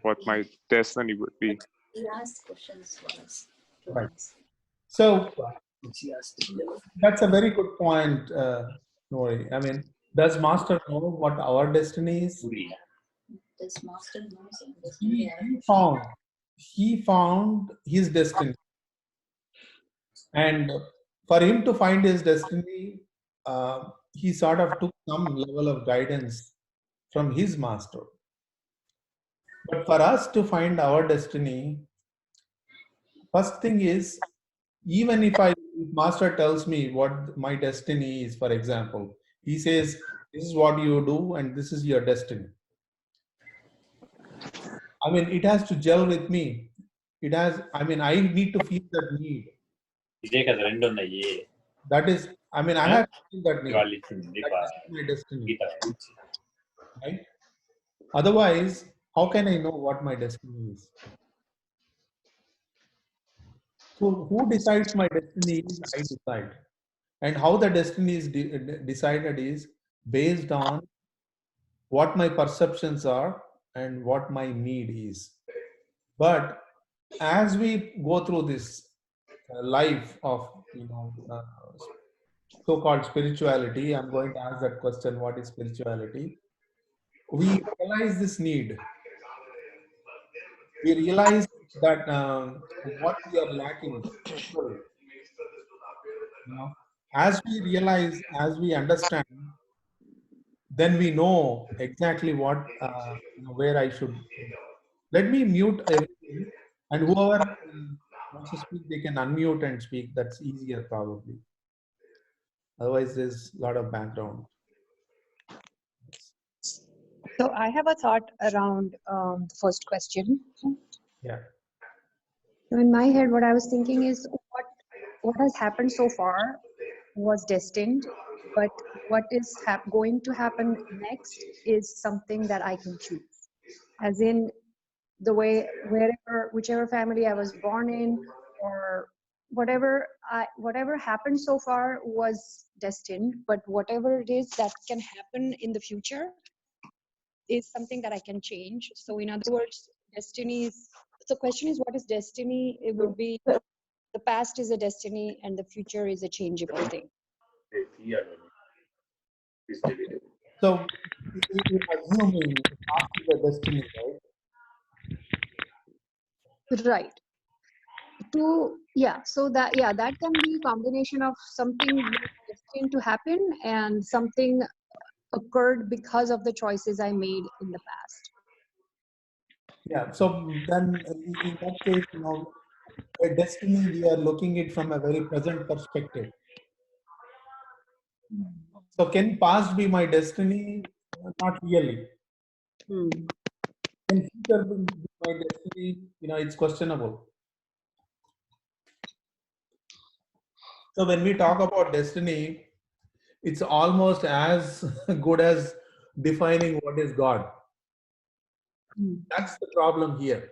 what my destiny would be. He asked questions once, Right. once. So She asked. that's a very good point, Nori. I mean, does Master know what our destiny is? This master knows and this He, he found he found his destiny, and for him to find his destiny, he sort of took some level of guidance from his master. But for us to find our destiny, first thing is, even if master tells me what my destiny is, for example, he says, this is what you do and this is your destiny. I mean, it has to gel with me. I need to feel that need. That is, I have to feel that need. That this is my destiny, right? Otherwise, how can I know what my destiny is? So who decides my destiny is I decide. And how the destiny is decided is based on what my perceptions are and what my need is. But as we go through this life of so-called spirituality, I'm going to ask that question: what is spirituality? We realize this need. We realize that what we are lacking. As we realize, as we understand, then we know exactly where I should. Let me mute everything, and whoever wants to speak, they can unmute and speak. That's easier, probably. Otherwise, there's a lot of background. So I have a thought around the first question. Yeah. So in my head, what I was thinking is what has happened so far was destined, but what is going to happen next is something that I can choose. As in the way, whichever family I was born in, or whatever happened so far was destined, but whatever it is that can happen in the future is something that I can change. So in other words, destiny is, the question is, what is destiny? It would be the past is a destiny and the future is a changeable thing. So, assuming past is a destiny, right? Right. So that can be a combination of something destined to happen and something occurred because of the choices I made in the past. Yeah. So then, in that case, a destiny, we are looking it from a very present perspective. So can past be my destiny? Not really. Can future be my destiny? It's questionable. So when we talk about destiny, it's almost as good as defining what is God. That's the problem here.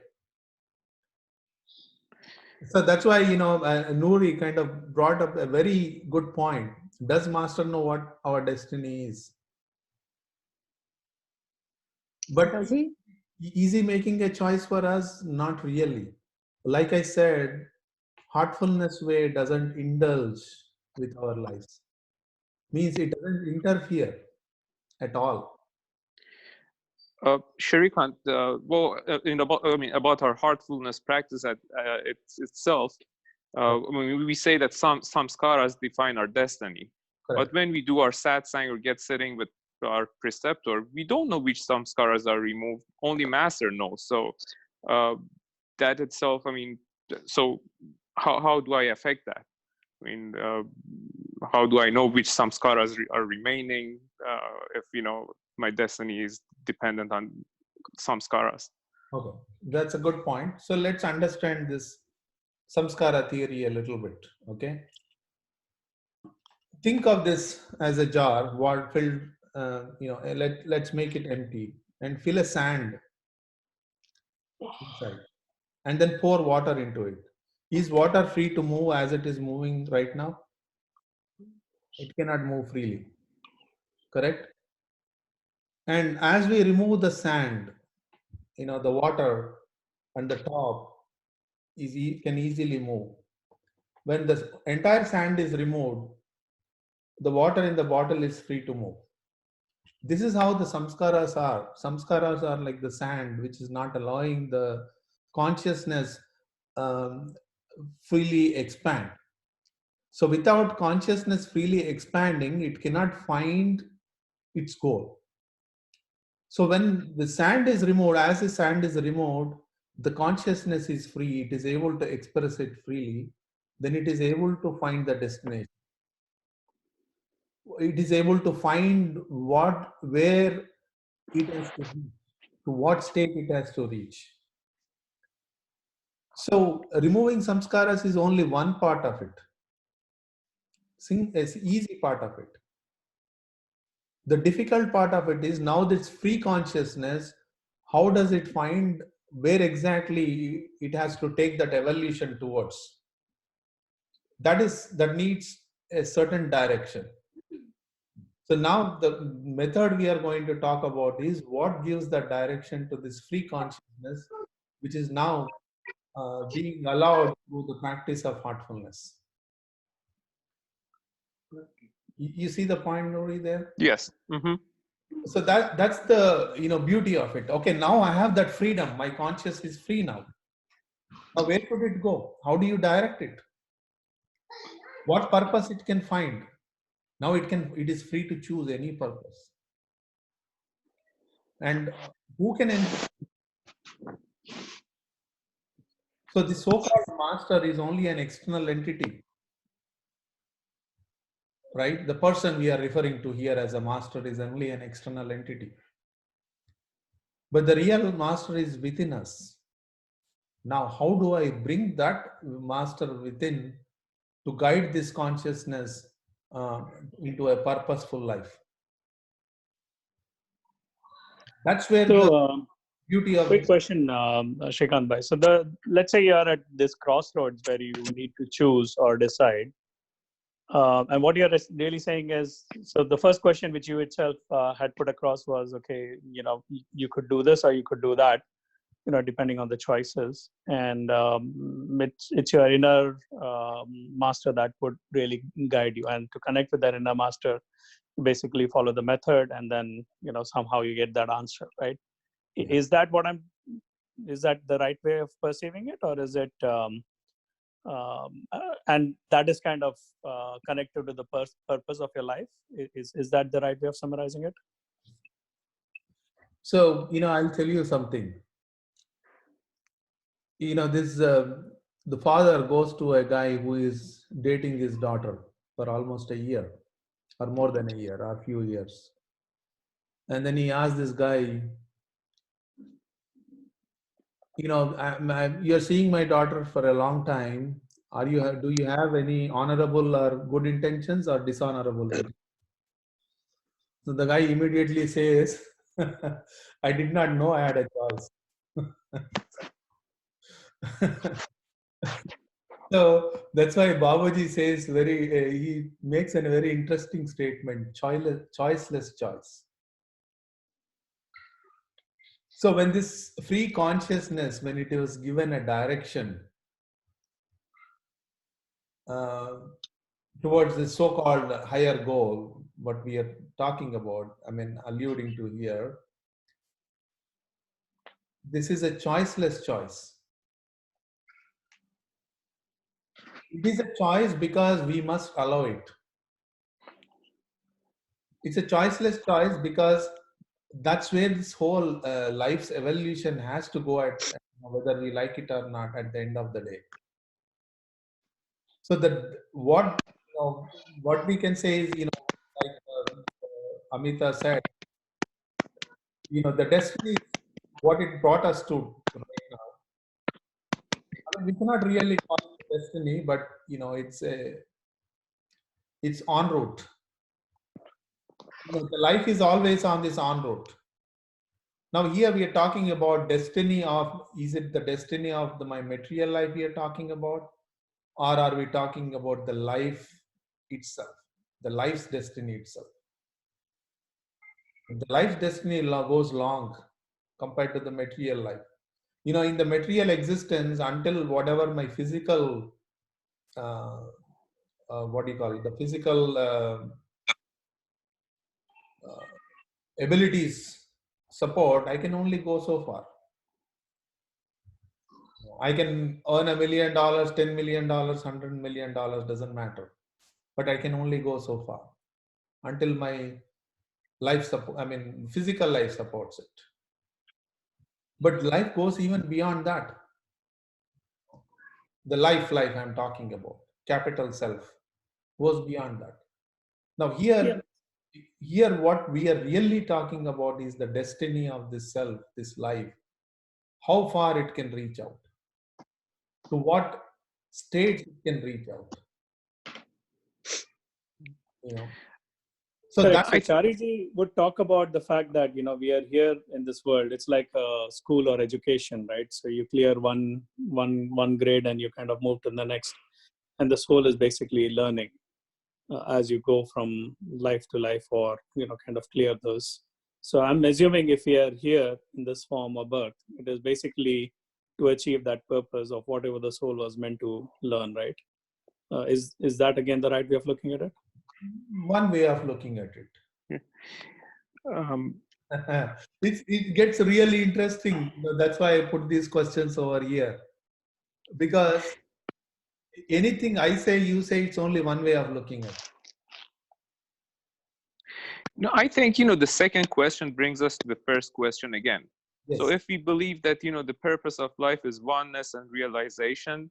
So that's why, Noori kind of brought up a very good point. Does Master know what our destiny is? But Does he? is he making a choice for us? Not really. Like I said, heartfulness way doesn't indulge with our lives. Means it doesn't interfere at all. Shrikant, about our heartfulness practice itself, we say that some samskaras define our destiny. Correct. But when we do our satsang or get sitting with our preceptor, we don't know which samskaras are removed. Only Master knows. So that itself, so how do I affect that? How do I know which samskaras are remaining if my destiny is dependent on samskaras? Okay, that's a good point. So let's understand this samskara theory a little bit. Okay, think of this as a jar, what filled. Let's make it empty and fill a sand inside, and then pour water into it. Is water free to move as it is moving right now? It cannot move freely, correct? And as we remove the sand, the water on the top can easily move. When the entire sand is removed, the water in the bottle is free to move. This is how the samskaras are. Samskaras are like the sand, which is not allowing the consciousness um, freely expand. So without consciousness freely expanding, it cannot find its goal. So when the sand is removed, as the sand is removed, the consciousness is free, it is able to express it freely, then it is able to find the destination. It is able to find where it has to reach, to what state it has to reach. So removing samskaras is only one part of it. It's easy part of it. The difficult part of it is now this free consciousness, how does it find where exactly it has to take that evolution towards? That needs a certain direction. So now the method we are going to talk about is what gives the direction to this free consciousness, which is now being allowed through the practice of heartfulness. You see the point, Nuri, there? Yes. Mm-hmm. So that's the beauty of it. Okay, now I have that freedom. My conscious is free now. Now where could it go? How do you direct it? What purpose it can find? Now it is free to choose any purpose. And who can so the so-called master is only an external entity, right? The person we are referring to here as a master is only an external entity. But the real master is within us. Now, how do I bring that master within to guide this consciousness into a purposeful life? That's where the So, beauty of quick question, Shrikant bhai. So, let's say you are at this crossroads where you need to choose or decide. And what you're really saying is, so the first question which you itself had put across was, okay, you could do this or you could do that, depending on the choices. And it's your inner master that would really guide you. And to connect with that inner master, basically follow the method, and then somehow you get that answer, right? Is that is that the right way of perceiving it, or is it and that is kind of connected to the purpose of your life? Is that the right way of summarizing it? So I'll tell you something. This the father goes to a guy who is dating his daughter for almost a year or more than a year or a few years, and then he asks this guy, you're seeing my daughter for a long time. Do you have any honorable or good intentions or dishonorable intentions? So the guy immediately says, I did not know I had a choice. So that's why Babaji says he makes a very interesting statement, choiceless choice. So when this free consciousness, when it was given a direction uh, towards the so-called higher goal, what we are talking about, alluding to here, this is a choiceless choice. It is a choice because we must allow it. It's a choiceless choice because that's where this whole life's evolution has to go at, whether we like it or not, at the end of the day. So that what we can say is, like Amita said, the destiny is what it brought us to right now. We cannot really call destiny, but it's en route. The life is always on this en route. Now here we are talking about destiny of, is it the destiny of my material life we are talking about? Or are we talking about the life itself, the life's destiny itself? The life's destiny goes long compared to the material life. In the material existence, until whatever my physical, what do you call it, the physical abilities support, I can only go so far. I can earn $1 million, $10 million, $100 million, doesn't matter. But I can only go so far until my life support, physical life supports it. But life goes even beyond that. The life I'm talking about, capital self, goes beyond that. Now here what we are really talking about is the destiny of this self, this life, how far it can reach out, to what stage it can reach out. So Correct. that So Chariji would talk about the fact that we are here in this world. It's like a school or education, right? So you clear one grade and you kind of move to the next, and the soul is basically learning as you go from life to life, or kind of clear those. So I'm assuming if we are here in this form or birth, it is basically to achieve that purpose of whatever the soul was meant to learn, right? Is that again the right way of looking at it? one way of looking at it. Um, It gets really interesting. That's why I put these questions over here. Because anything I say, you say, it's only one way of looking at it. no, I think, the second question brings us to the first question again. Yes. So if we believe that, the purpose of life is oneness and realization,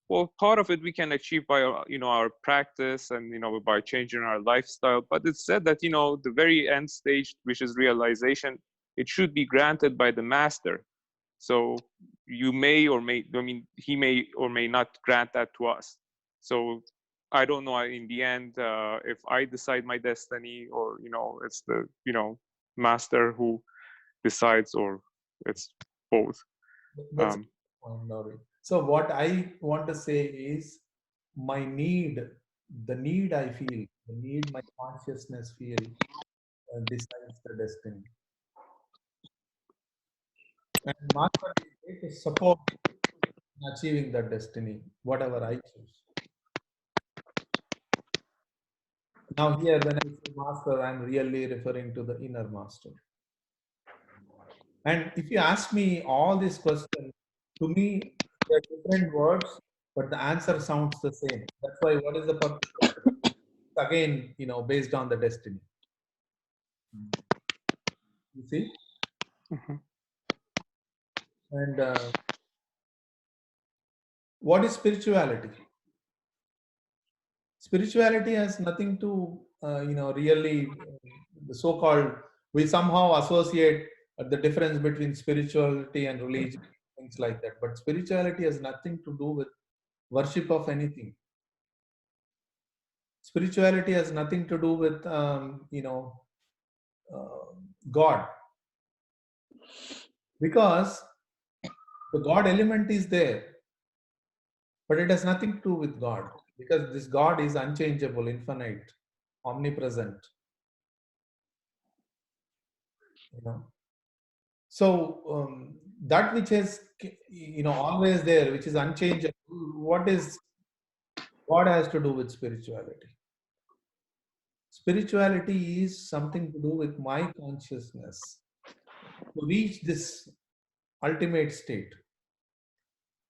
well, part of it we can achieve by, our practice and, by changing our lifestyle. But it's said that, the very end stage, which is realization, it should be granted by the master. So you may or may, he may or may not grant that to us. So I don't know in the end if I decide my destiny, or, it's the, master who decides, or it's both. That's a point, Nori. So what I want to say is my need, the need I feel, the need my consciousness feel decides the destiny. And master is there to support in achieving that destiny, whatever I choose. Now here, when I say master, I'm really referring to the inner master. And if you ask me all these questions, to me, they're different words, but the answer sounds the same. That's why what is the purpose of it? Again, based on the destiny. You see? Mhm. And what is spirituality? Spirituality has nothing to, really, the so-called, we somehow associate the difference between spirituality and religion, things like that. But spirituality has nothing to do with worship of anything. Spirituality has nothing to do with, God. Because the God element is there, but it has nothing to do with God. Because this God is unchangeable, infinite, omnipresent. So that which is always there, which is unchangeable, what is God has to do with spirituality? Spirituality is something to do with my consciousness to reach this ultimate state.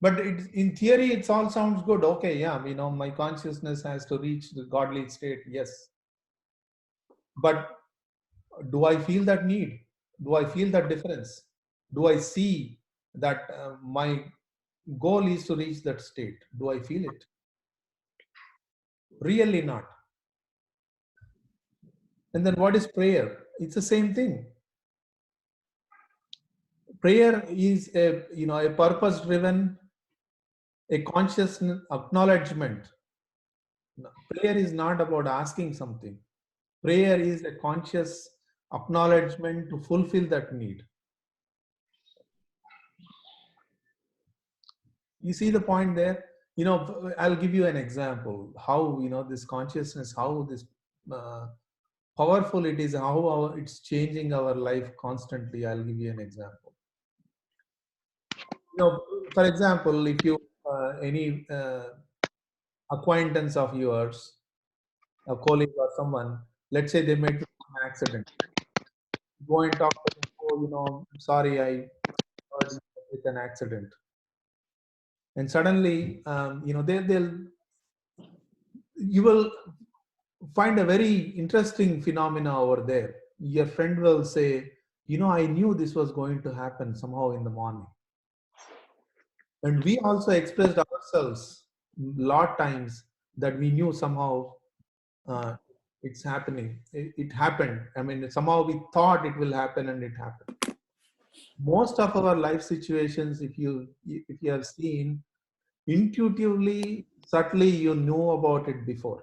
But in theory, it all sounds good. Okay, yeah, my consciousness has to reach the godly state. Yes. But do I feel that need? Do I feel that difference? Do I see that my goal is to reach that state? Do I feel it? Really not. And then what is prayer? It's the same thing. Prayer is a purpose driven a conscious acknowledgement. Prayer is not about asking something. Prayer is a conscious acknowledgement to fulfill that need. You see the point there? I'll give you an example how, this consciousness, how this uh, powerful it is, how it's changing our life constantly. I'll give you an example. For example, if you, any acquaintance of yours, a colleague or someone, let's say they met with an accident. Go and talk to them, oh, I'm sorry, I heard you with an accident. And suddenly, you will find a very interesting phenomena over there. Your friend will say, I knew this was going to happen somehow in the morning. And we also expressed ourselves lot times that we knew somehow uh, it's happening. It happened. I mean, somehow we thought it will happen and it happened. Most of our life situations, if you have seen, intuitively, subtly, you knew about it before.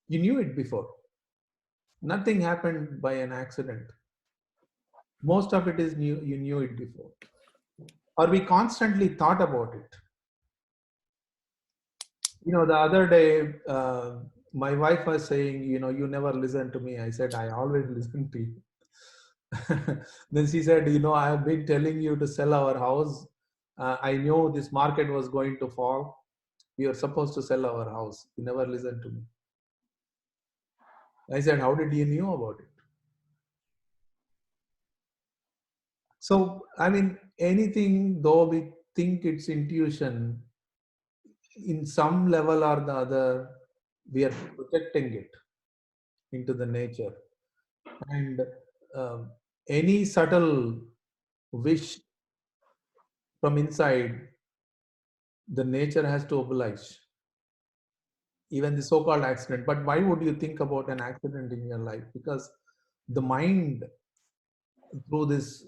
You knew it before. Nothing happened by an accident. Most of it is new. You knew it before, or we constantly thought about it. The other day, my wife was saying, you never listen to me. I said, I always listen to you. Then she said, I have been telling you to sell our house. I knew this market was going to fall. We are supposed to sell our house. You never listened to me. I said, how did you know about it? So, I mean, anything, though we think it's intuition, in some level or the other, we are projecting it into the nature. And um, any subtle wish from inside, the nature has to oblige. Even the so-called accident. But why would you think about an accident in your life? Because the mind, through this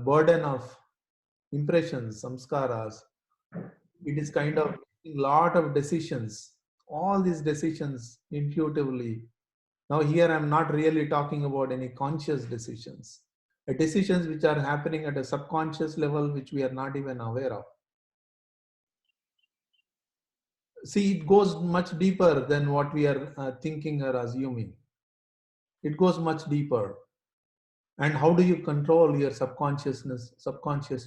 burden of impressions, samskaras, it is kind of making lot of decisions. All these decisions intuitively. Now here I'm not really talking about any conscious decisions. Decisions which are happening at a subconscious level, which we are not even aware of. See, it goes much deeper than what we are thinking or assuming. It goes much deeper. And how do you control your subconscious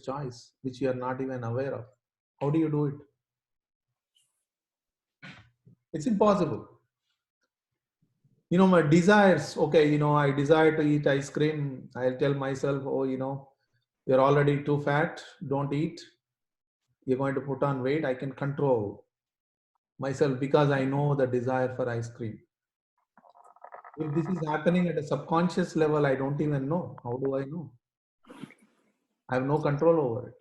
choice, which you are not even aware of? How do you do it? It's impossible. My desires, okay, I desire to eat ice cream. I'll tell myself, oh, you're already too fat, don't eat. You're going to put on weight. I can control myself because I know the desire for ice cream. If this is happening at a subconscious level, I don't even know. How do I know? I have no control over it.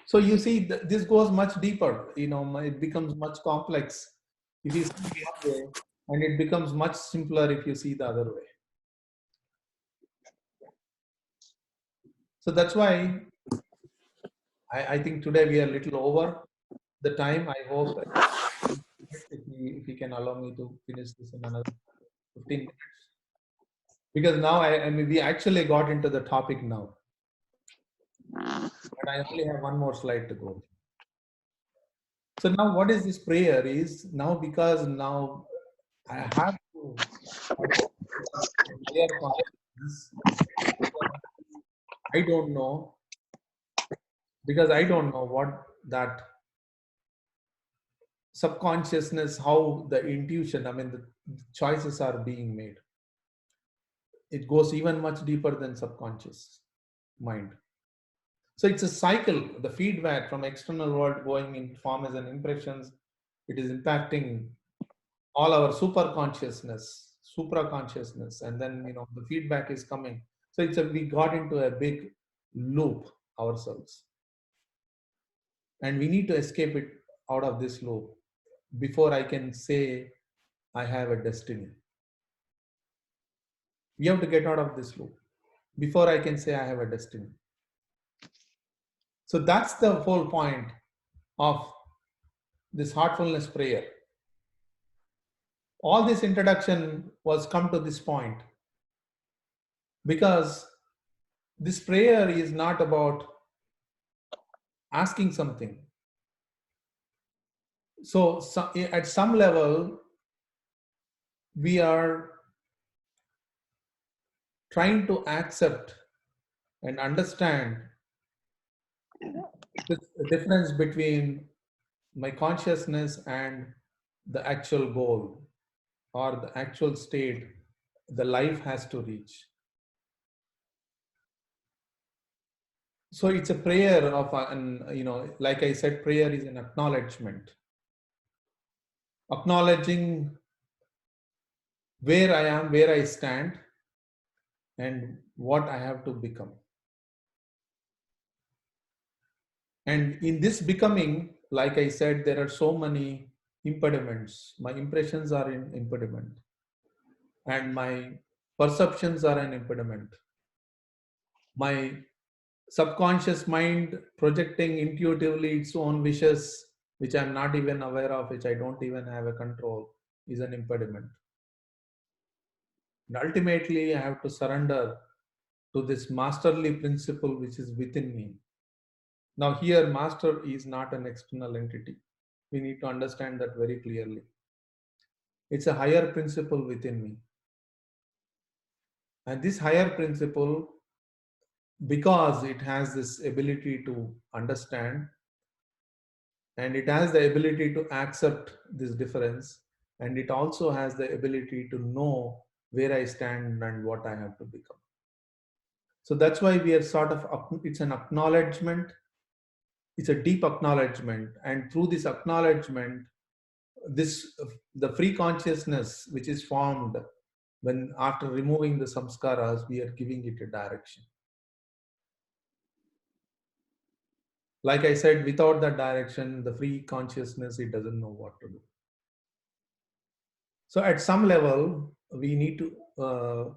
So you see, this goes much deeper. It becomes much complex if you see one way, and it becomes much simpler if you see the other way. So that's why I think today we are a little over the time. I hope if he can allow me to finish this in another 15 minutes. Because now I mean, we actually got into the topic now. But I only have one more slide to go. So now what is this prayer is now, because now I have to higher consciousness. I don't know, because I don't know what that subconsciousness, how the intuition, I mean, the choices are being made. It goes even much deeper than subconscious mind. So it's a cycle, the feedback from external world going in form as an impressions. It is impacting all our super consciousness, supra consciousness, and then the feedback is coming. So we got into a big loop ourselves, and we need to escape it out of this loop before I can say I have a destiny. We have to get out of this loop before I can say I have a destiny. So that's the whole point of this heartfulness prayer. All this introduction was come to this point because this prayer is not about asking something. So at some level, we are trying to accept and understand the difference between my consciousness and the actual goal or the actual state the life has to reach. So it's a prayer of like I said, prayer is an acknowledgement, acknowledging where I am, where I stand, and what I have to become. And in this becoming, like I said, there are so many impediments. My impressions are an impediment, and my perceptions are an impediment. My subconscious mind projecting intuitively its own wishes, which I'm not even aware of, which I don't even have a control, is an impediment. And ultimately, I have to surrender to this masterly principle which is within me. Now, here, master is not an external entity. We need to understand that very clearly. It's a higher principle within me. And this higher principle, because it has this ability to understand and it has the ability to accept this difference, and it also has the ability to know where I stand and what I have to become. So that's why we are sort of, it's an acknowledgement, it's a deep acknowledgement. And through this acknowledgement, this the free consciousness which is formed when after removing the samskaras, we are giving it a direction. Like I said, without that direction, the free consciousness, it doesn't know what to do. So at some level, we need to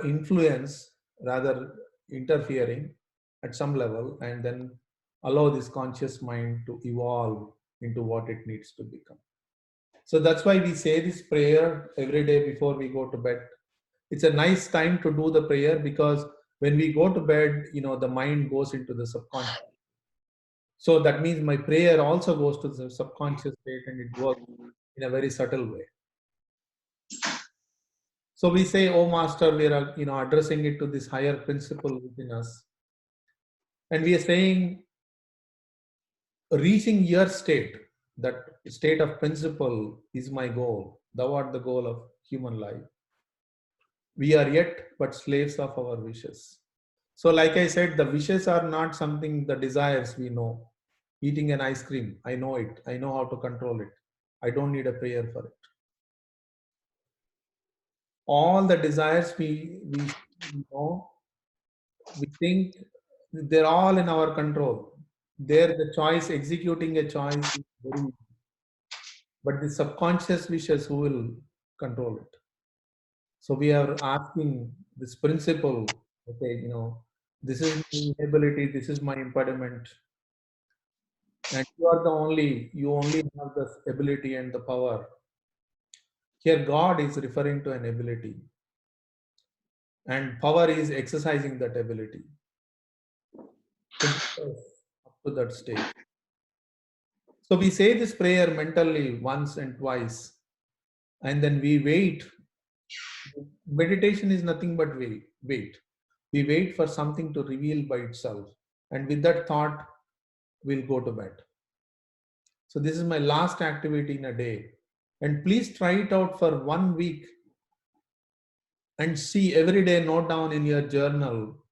influence rather interfering at some level, and then allow this conscious mind to evolve into what it needs to become. So that's why we say this prayer every day before we go to bed. It's a nice time to do the prayer because when we go to bed, the mind goes into the subconscious. So that means my prayer also goes to the subconscious state and it works in a very subtle way. So we say, "Oh Master," we are addressing it to this higher principle within us, and we are saying, reaching your state, that state of principle is my goal. Thou art the goal of human life. We are yet but slaves of our wishes. So, like I said, the wishes are not something, the desires we know. Eating an ice cream, I know it. I know how to control it. I don't need a prayer for it. All the desires we know, we think they're all in our control. They're the choice, executing a choice is very easy. But the subconscious wishes, who will control it? So we are asking this principle, okay, this is my inability, this is my impediment, and you only have the ability and the power. Here, God is referring to an ability, and power is exercising that ability to get us up to that stage. So we say this prayer mentally once and twice, and then we wait. Meditation is nothing but wait. We wait for something to reveal by itself, and with that thought, we'll go to bed. So this is my last activity in a day, and please try it out for 1 week and see every day. Note down in your journal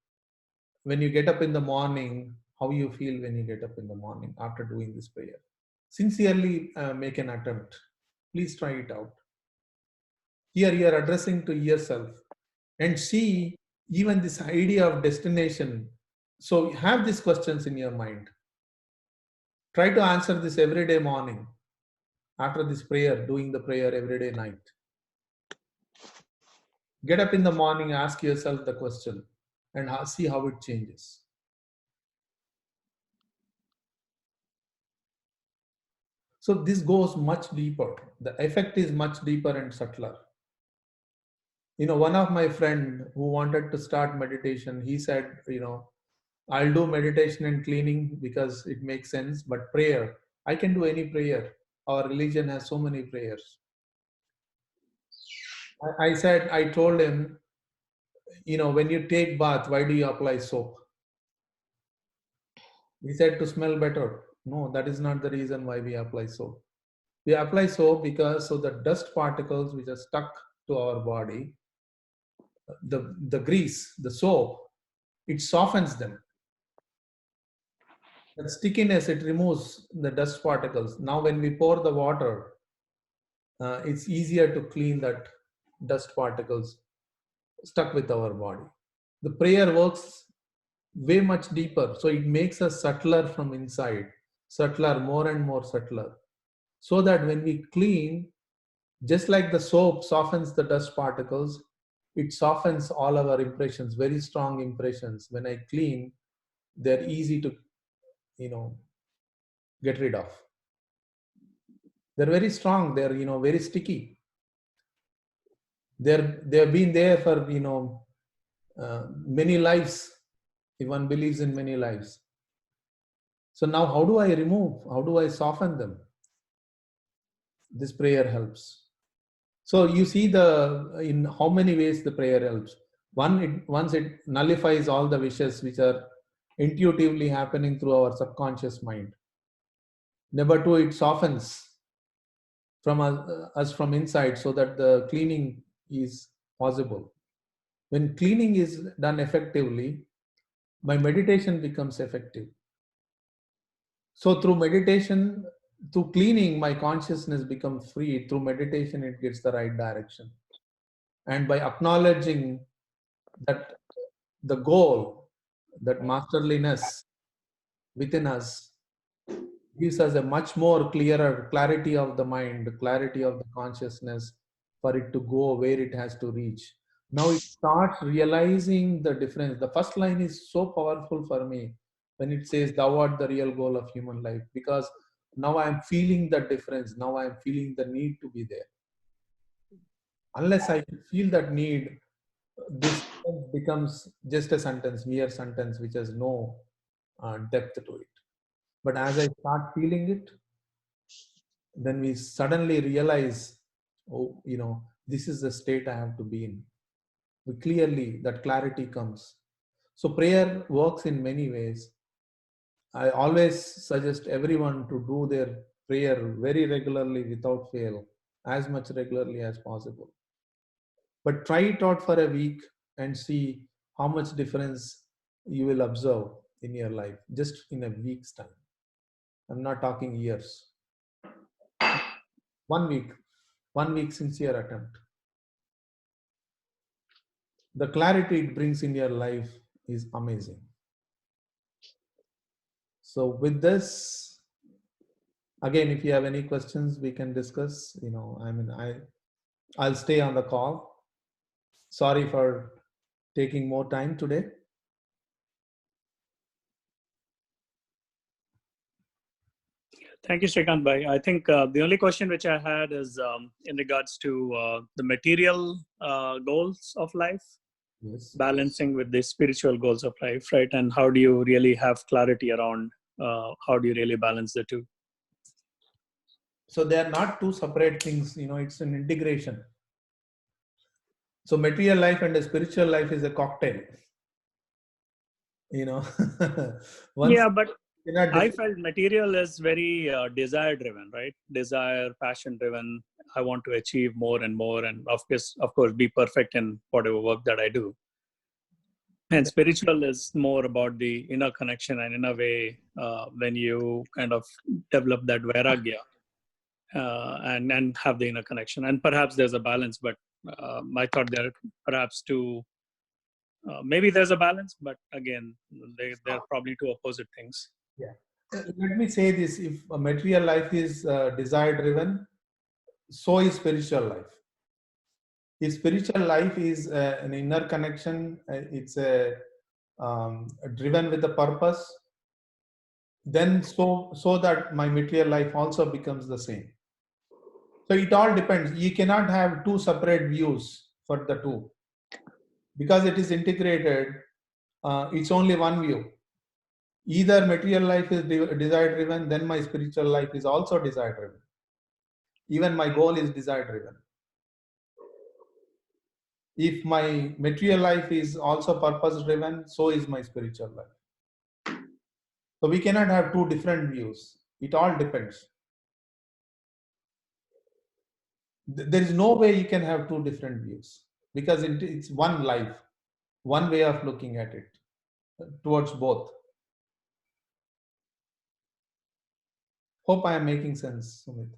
when you get up in the morning, how you feel when you get up in the morning after doing this prayer. Sincerely make an attempt. Please try it out. Here you are addressing to yourself and see even this idea of destination. So have these questions in your mind. Try to answer this every day morning after this prayer, doing the prayer every day night. Get up in the morning, ask yourself the question and see how it changes. So this goes much deeper. The effect is much deeper and subtler. One of my friend who wanted to start meditation, he said, I'll do meditation and cleaning because it makes sense, but prayer, I can do any prayer. Our religion has so many prayers. I told him, when you take bath, why do you apply soap? He said to smell better. No, that is not the reason why we apply soap. We apply soap because so the dust particles which are stuck to our body, the grease, the soap, it softens them. That stickiness, it removes the dust particles. Now, when we pour the water, it's easier to clean that dust particles stuck with our body. The prayer works way much deeper, so it makes us subtler from inside, subtler, more and more subtler, so that when we clean, just like the soap softens the dust particles, it softens all our impressions, very strong impressions. When I clean, they're easy to, get rid of. They're very strong. They're, very sticky. They've been there for, many lives. If one believes in many lives. So now how do I remove? How do I soften them? This prayer helps. So you see in how many ways the prayer helps. Once it nullifies all the wishes which are intuitively happening through our subconscious mind. Number two, it softens from us from inside so that the cleaning is possible. When cleaning is done effectively, my meditation becomes effective. So through meditation, through cleaning, my consciousness becomes free. Through meditation, it gets the right direction. And by acknowledging that the goal, that masterliness within us gives us a much more clearer clarity of the mind, clarity of the consciousness for it to go where it has to reach. Now it starts realizing the difference. The first line is so powerful for me when it says, "Thou art the real goal of human life," because now I'm feeling the difference. Now I'm feeling the need to be there. Unless I feel that need, this becomes just a sentence, mere sentence, which has no depth to it. But as I start feeling it, then we suddenly realize, oh, this is the state I have to be in. We clearly, that clarity comes. So prayer works in many ways. I always suggest everyone to do their prayer very regularly without fail, as much regularly as possible. But try it out for a week and see how much difference you will observe in your life just in a week's time. I'm not talking years. 1 week, 1 week sincere attempt. The clarity it brings in your life is amazing. So with this, again, if you have any questions, we can discuss. I'll stay on the call. Sorry for taking more time today. Thank you, Srikant Bhai. I think the only question which I had is in regards to the material goals of life, Yes. balancing with the spiritual goals of life, right? And how do you really have clarity around how do you really balance the two? So they are not two separate things, it's an integration. So material life and the spiritual life is a cocktail. Once Yeah, but cannot I felt material is very desire driven, right? Desire, passion driven. I want to achieve more and more, and of course, be perfect in whatever work that I do. And spiritual is more about the inner connection, and in a way, when you kind of develop that vairagya and have the inner connection, and perhaps there's a balance. But I thought there perhaps two. Maybe there's a balance, but again, they're probably two opposite things. Yeah. Let me say this: if a material life is desire driven, so is spiritual life. If spiritual life is an inner connection, it's driven with a purpose. then so that my material life also becomes the same. So it all depends. You cannot have two separate views for the two because it is integrated. It's only one view. Either material life is desire driven, then my spiritual life is also desire driven. Even my goal is desire driven. If my material life is also purpose driven, so is my spiritual life. So we cannot have two different views. It all depends. There is no way you can have two different views because it's one life, one way of looking at it towards both. Hope I am making sense, Sumit.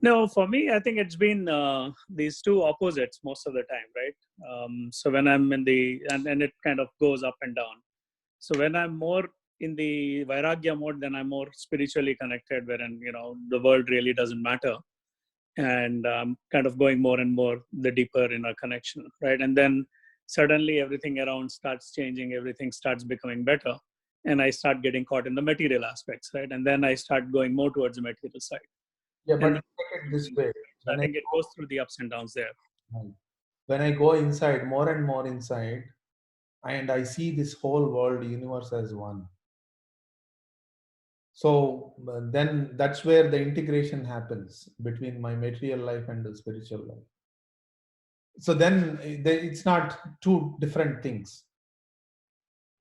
No, for me, I think it's been these two opposites most of the time, right? So when I'm in and it kind of goes up and down. So when I'm more in the Vairagya mode, then I'm more spiritually connected, wherein, the world really doesn't matter. And kind of going more and more the deeper inner connection, right? And then suddenly everything around starts changing, everything starts becoming better. And I start getting caught in the material aspects, right? And then I start going more towards the material side. Yeah, And but take it this way. I think it goes through the ups and downs there. When I go inside, more and more inside, and I see this whole world, universe as one. So then that's where the integration happens between my material life and the spiritual life. So then it's not two different things.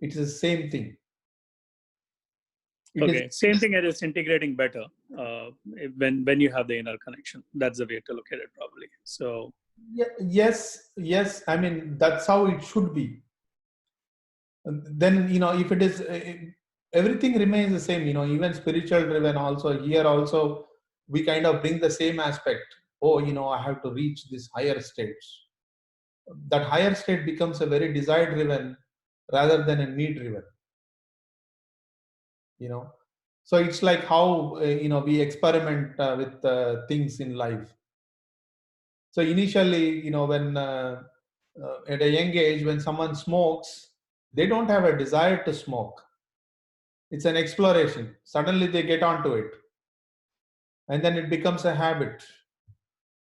It is the same thing. Same thing as it's integrating better when you have the inner connection. That's the way to look at it, probably. So yes. I mean, that's how it should be. And then if it is everything remains the same. Even spiritual driven also, here also we kind of bring the same aspect. Oh, I have to reach this higher states. That higher state becomes a very desire driven rather than a need driven. So it's like how we experiment with things in life. So initially, when at a young age, when someone smokes, they don't have a desire to smoke. It's an exploration. Suddenly they get onto it, and then it becomes a habit.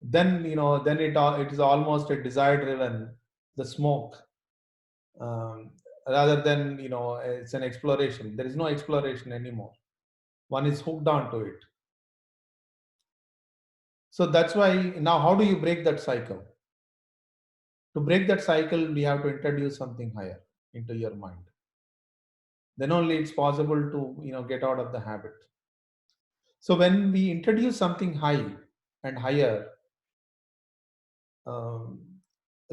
Then it is almost a desire driven, the smoke, um, rather than it's an exploration. There is no exploration anymore. One is hooked onto it. So that's why now, how do you break that cycle? To break that cycle, we have to introduce something higher into your mind. Then only it's possible to get out of the habit. So when we introduce something high and higher, um,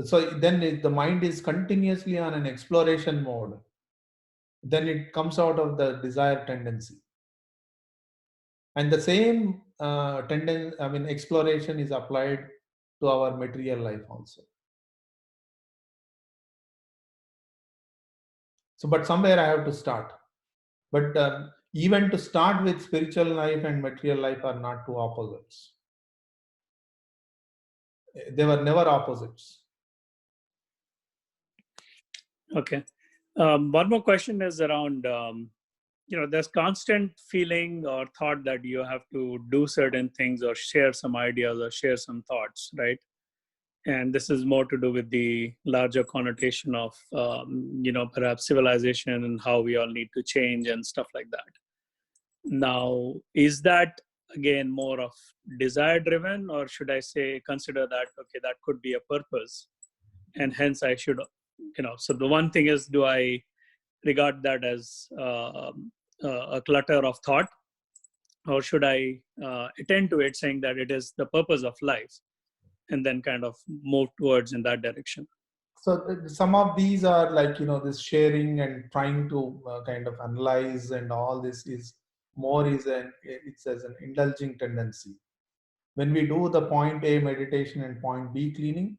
so then the mind is continuously on an exploration mode. Then it comes out of the desire tendency, and the same exploration is applied to our material life also. So, but somewhere I have to start. But even to start with, spiritual life and material life are not two opposites. They were never opposites. Okay. One more question is around, there's constant feeling or thought that you have to do certain things or share some ideas or share some thoughts, right? And this is more to do with the larger connotation of, perhaps civilization and how we all need to change and stuff like that. Now, is that again more of desire driven, or should I say consider that, okay, that could be a purpose, and hence I should, so the one thing is, do I regard that as a clutter of thought, or should I attend to it saying that it is the purpose of life, and then kind of move towards in that direction? So some of these are like this sharing and trying to kind of analyze, and all this is more it's as an indulging tendency. When we do the point A meditation and point B cleaning,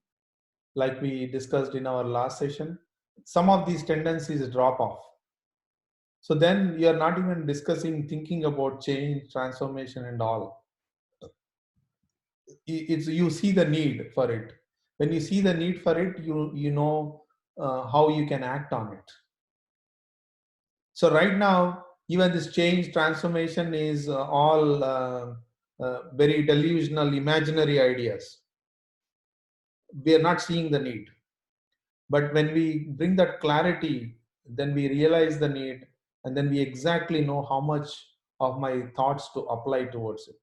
like we discussed in our last session, some of these tendencies drop off. So then you're not even discussing, thinking about change, transformation, and all. It's you see the need for it. When you see the need for it, you know how you can act on it. So right now, Even this change transformation is all very delusional, imaginary ideas. We are not seeing the need. But when we bring that clarity, then we realize the need, and then we exactly know how much of my thoughts to apply towards it.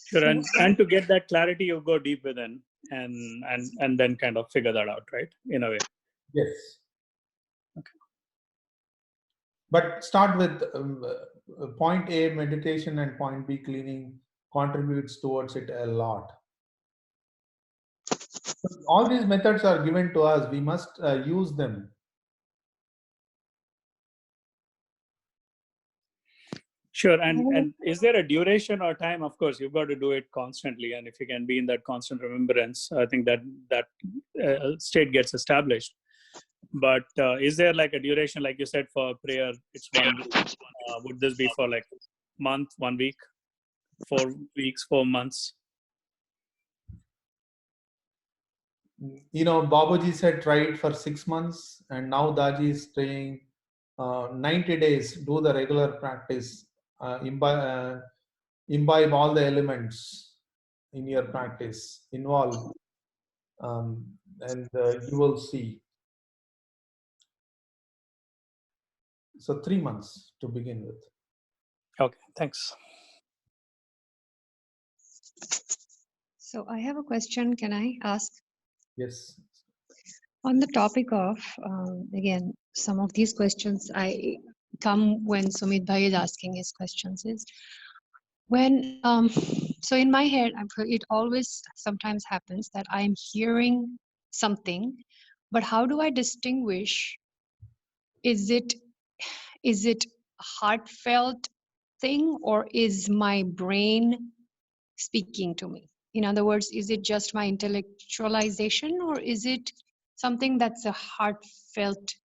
Sure, So, and to get that clarity, you go deep within and then kind of figure that out, right? In a way. Yes. Okay. But start with point A, meditation, and point B, cleaning, contributes towards it a lot. All these methods are given to us. We must use them. Sure, and is there a duration or time? Of course, you've got to do it constantly, and if you can be in that constant remembrance, I think that state gets established. But is there like a duration, like you said, for prayer? It's 1 week. Would this be for like month, 1 week, 4 weeks, 4 months? Babaji said try it for 6 months, and now Daji is saying 90 days, do the regular practice, imbibe all the elements in your practice, involve, and you will see. So 3 months to begin with. Okay, thanks. so I have a question. Can I ask? Yes. On the topic of, again, some of these questions I come when Sumit Bhai is asking his questions is when, so in my head, it always sometimes happens that I'm hearing something, but how do I distinguish, is it a heartfelt thing or is my brain speaking to me? In other words, is it just my intellectualization or is it something that's a heartfelt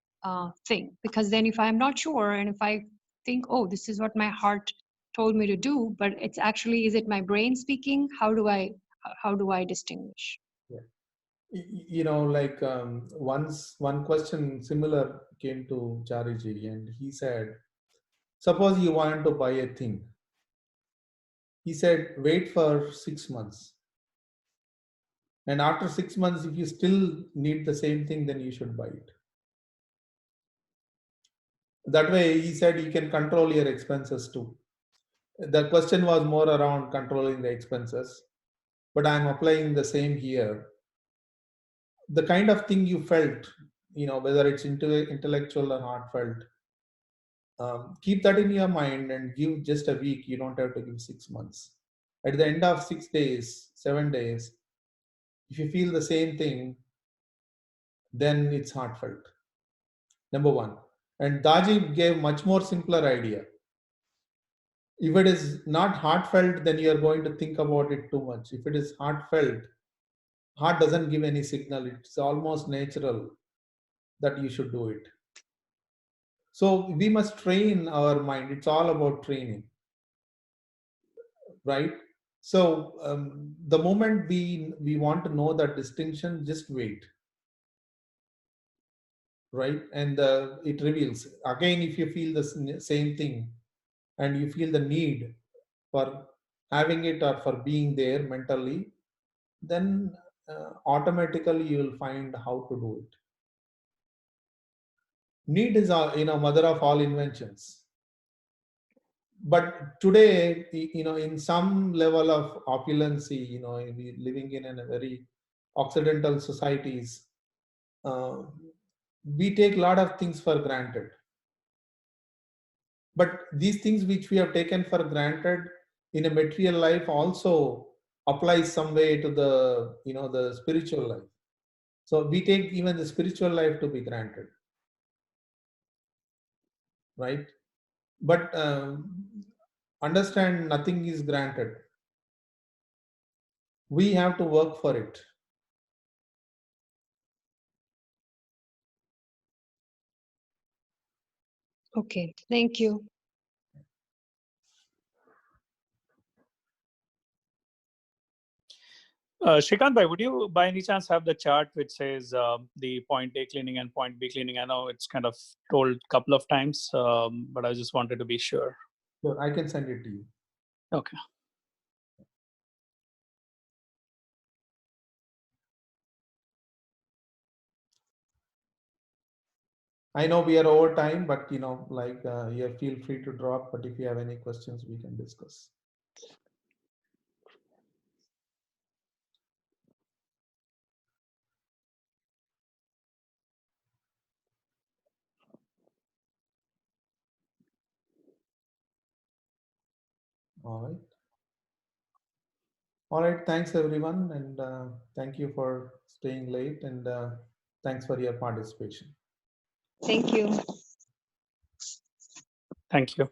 thing? Because then if I'm not sure and if I think, oh, this is what my heart told me to do, but it's actually, is it my brain speaking? How do I distinguish? Yeah. Like once one question similar came to Chariji, and he said, suppose you want to buy a thing. He said, wait for 6 months. And after 6 months, if you still need the same thing, then you should buy it. That way, he said, you can control your expenses too. The question was more around controlling the expenses, but I'm applying the same here. The kind of thing you felt, whether it's intellectual or heartfelt, keep that in your mind and give just a week. You don't have to give 6 months. At the end of 6 days, 7 days, if you feel the same thing, then it's heartfelt. Number one. And Daji gave much more simpler idea. If it is not heartfelt, then you are going to think about it too much. If it is heartfelt, heart doesn't give any signal. It's almost natural that you should do it. So we must train our mind. It's all about training, right? So the moment we want to know that distinction, just wait, right? And it reveals again, if you feel the same thing and you feel the need for having it or for being there mentally, then automatically you will find how to do it. Need is mother of all inventions. But today, in some level of opulency, we living in a very occidental societies, uh, we take a lot of things for granted. But these things which we have taken for granted in a material life also applies some way to the spiritual life. So we take even the spiritual life to be granted, right? But understand, nothing is granted. We have to work for it. Okay, thank you. Shrikant bhai, would you by any chance have the chart which says the point A cleaning and point B cleaning? I know it's kind of told a couple of times, but I just wanted to be sure. So I can send it to you. Okay. I know we are over time, but you feel free to drop. But if you have any questions, we can discuss. All right. All right. Thanks, everyone. And thank you for staying late. And thanks for your participation. Thank you. Thank you.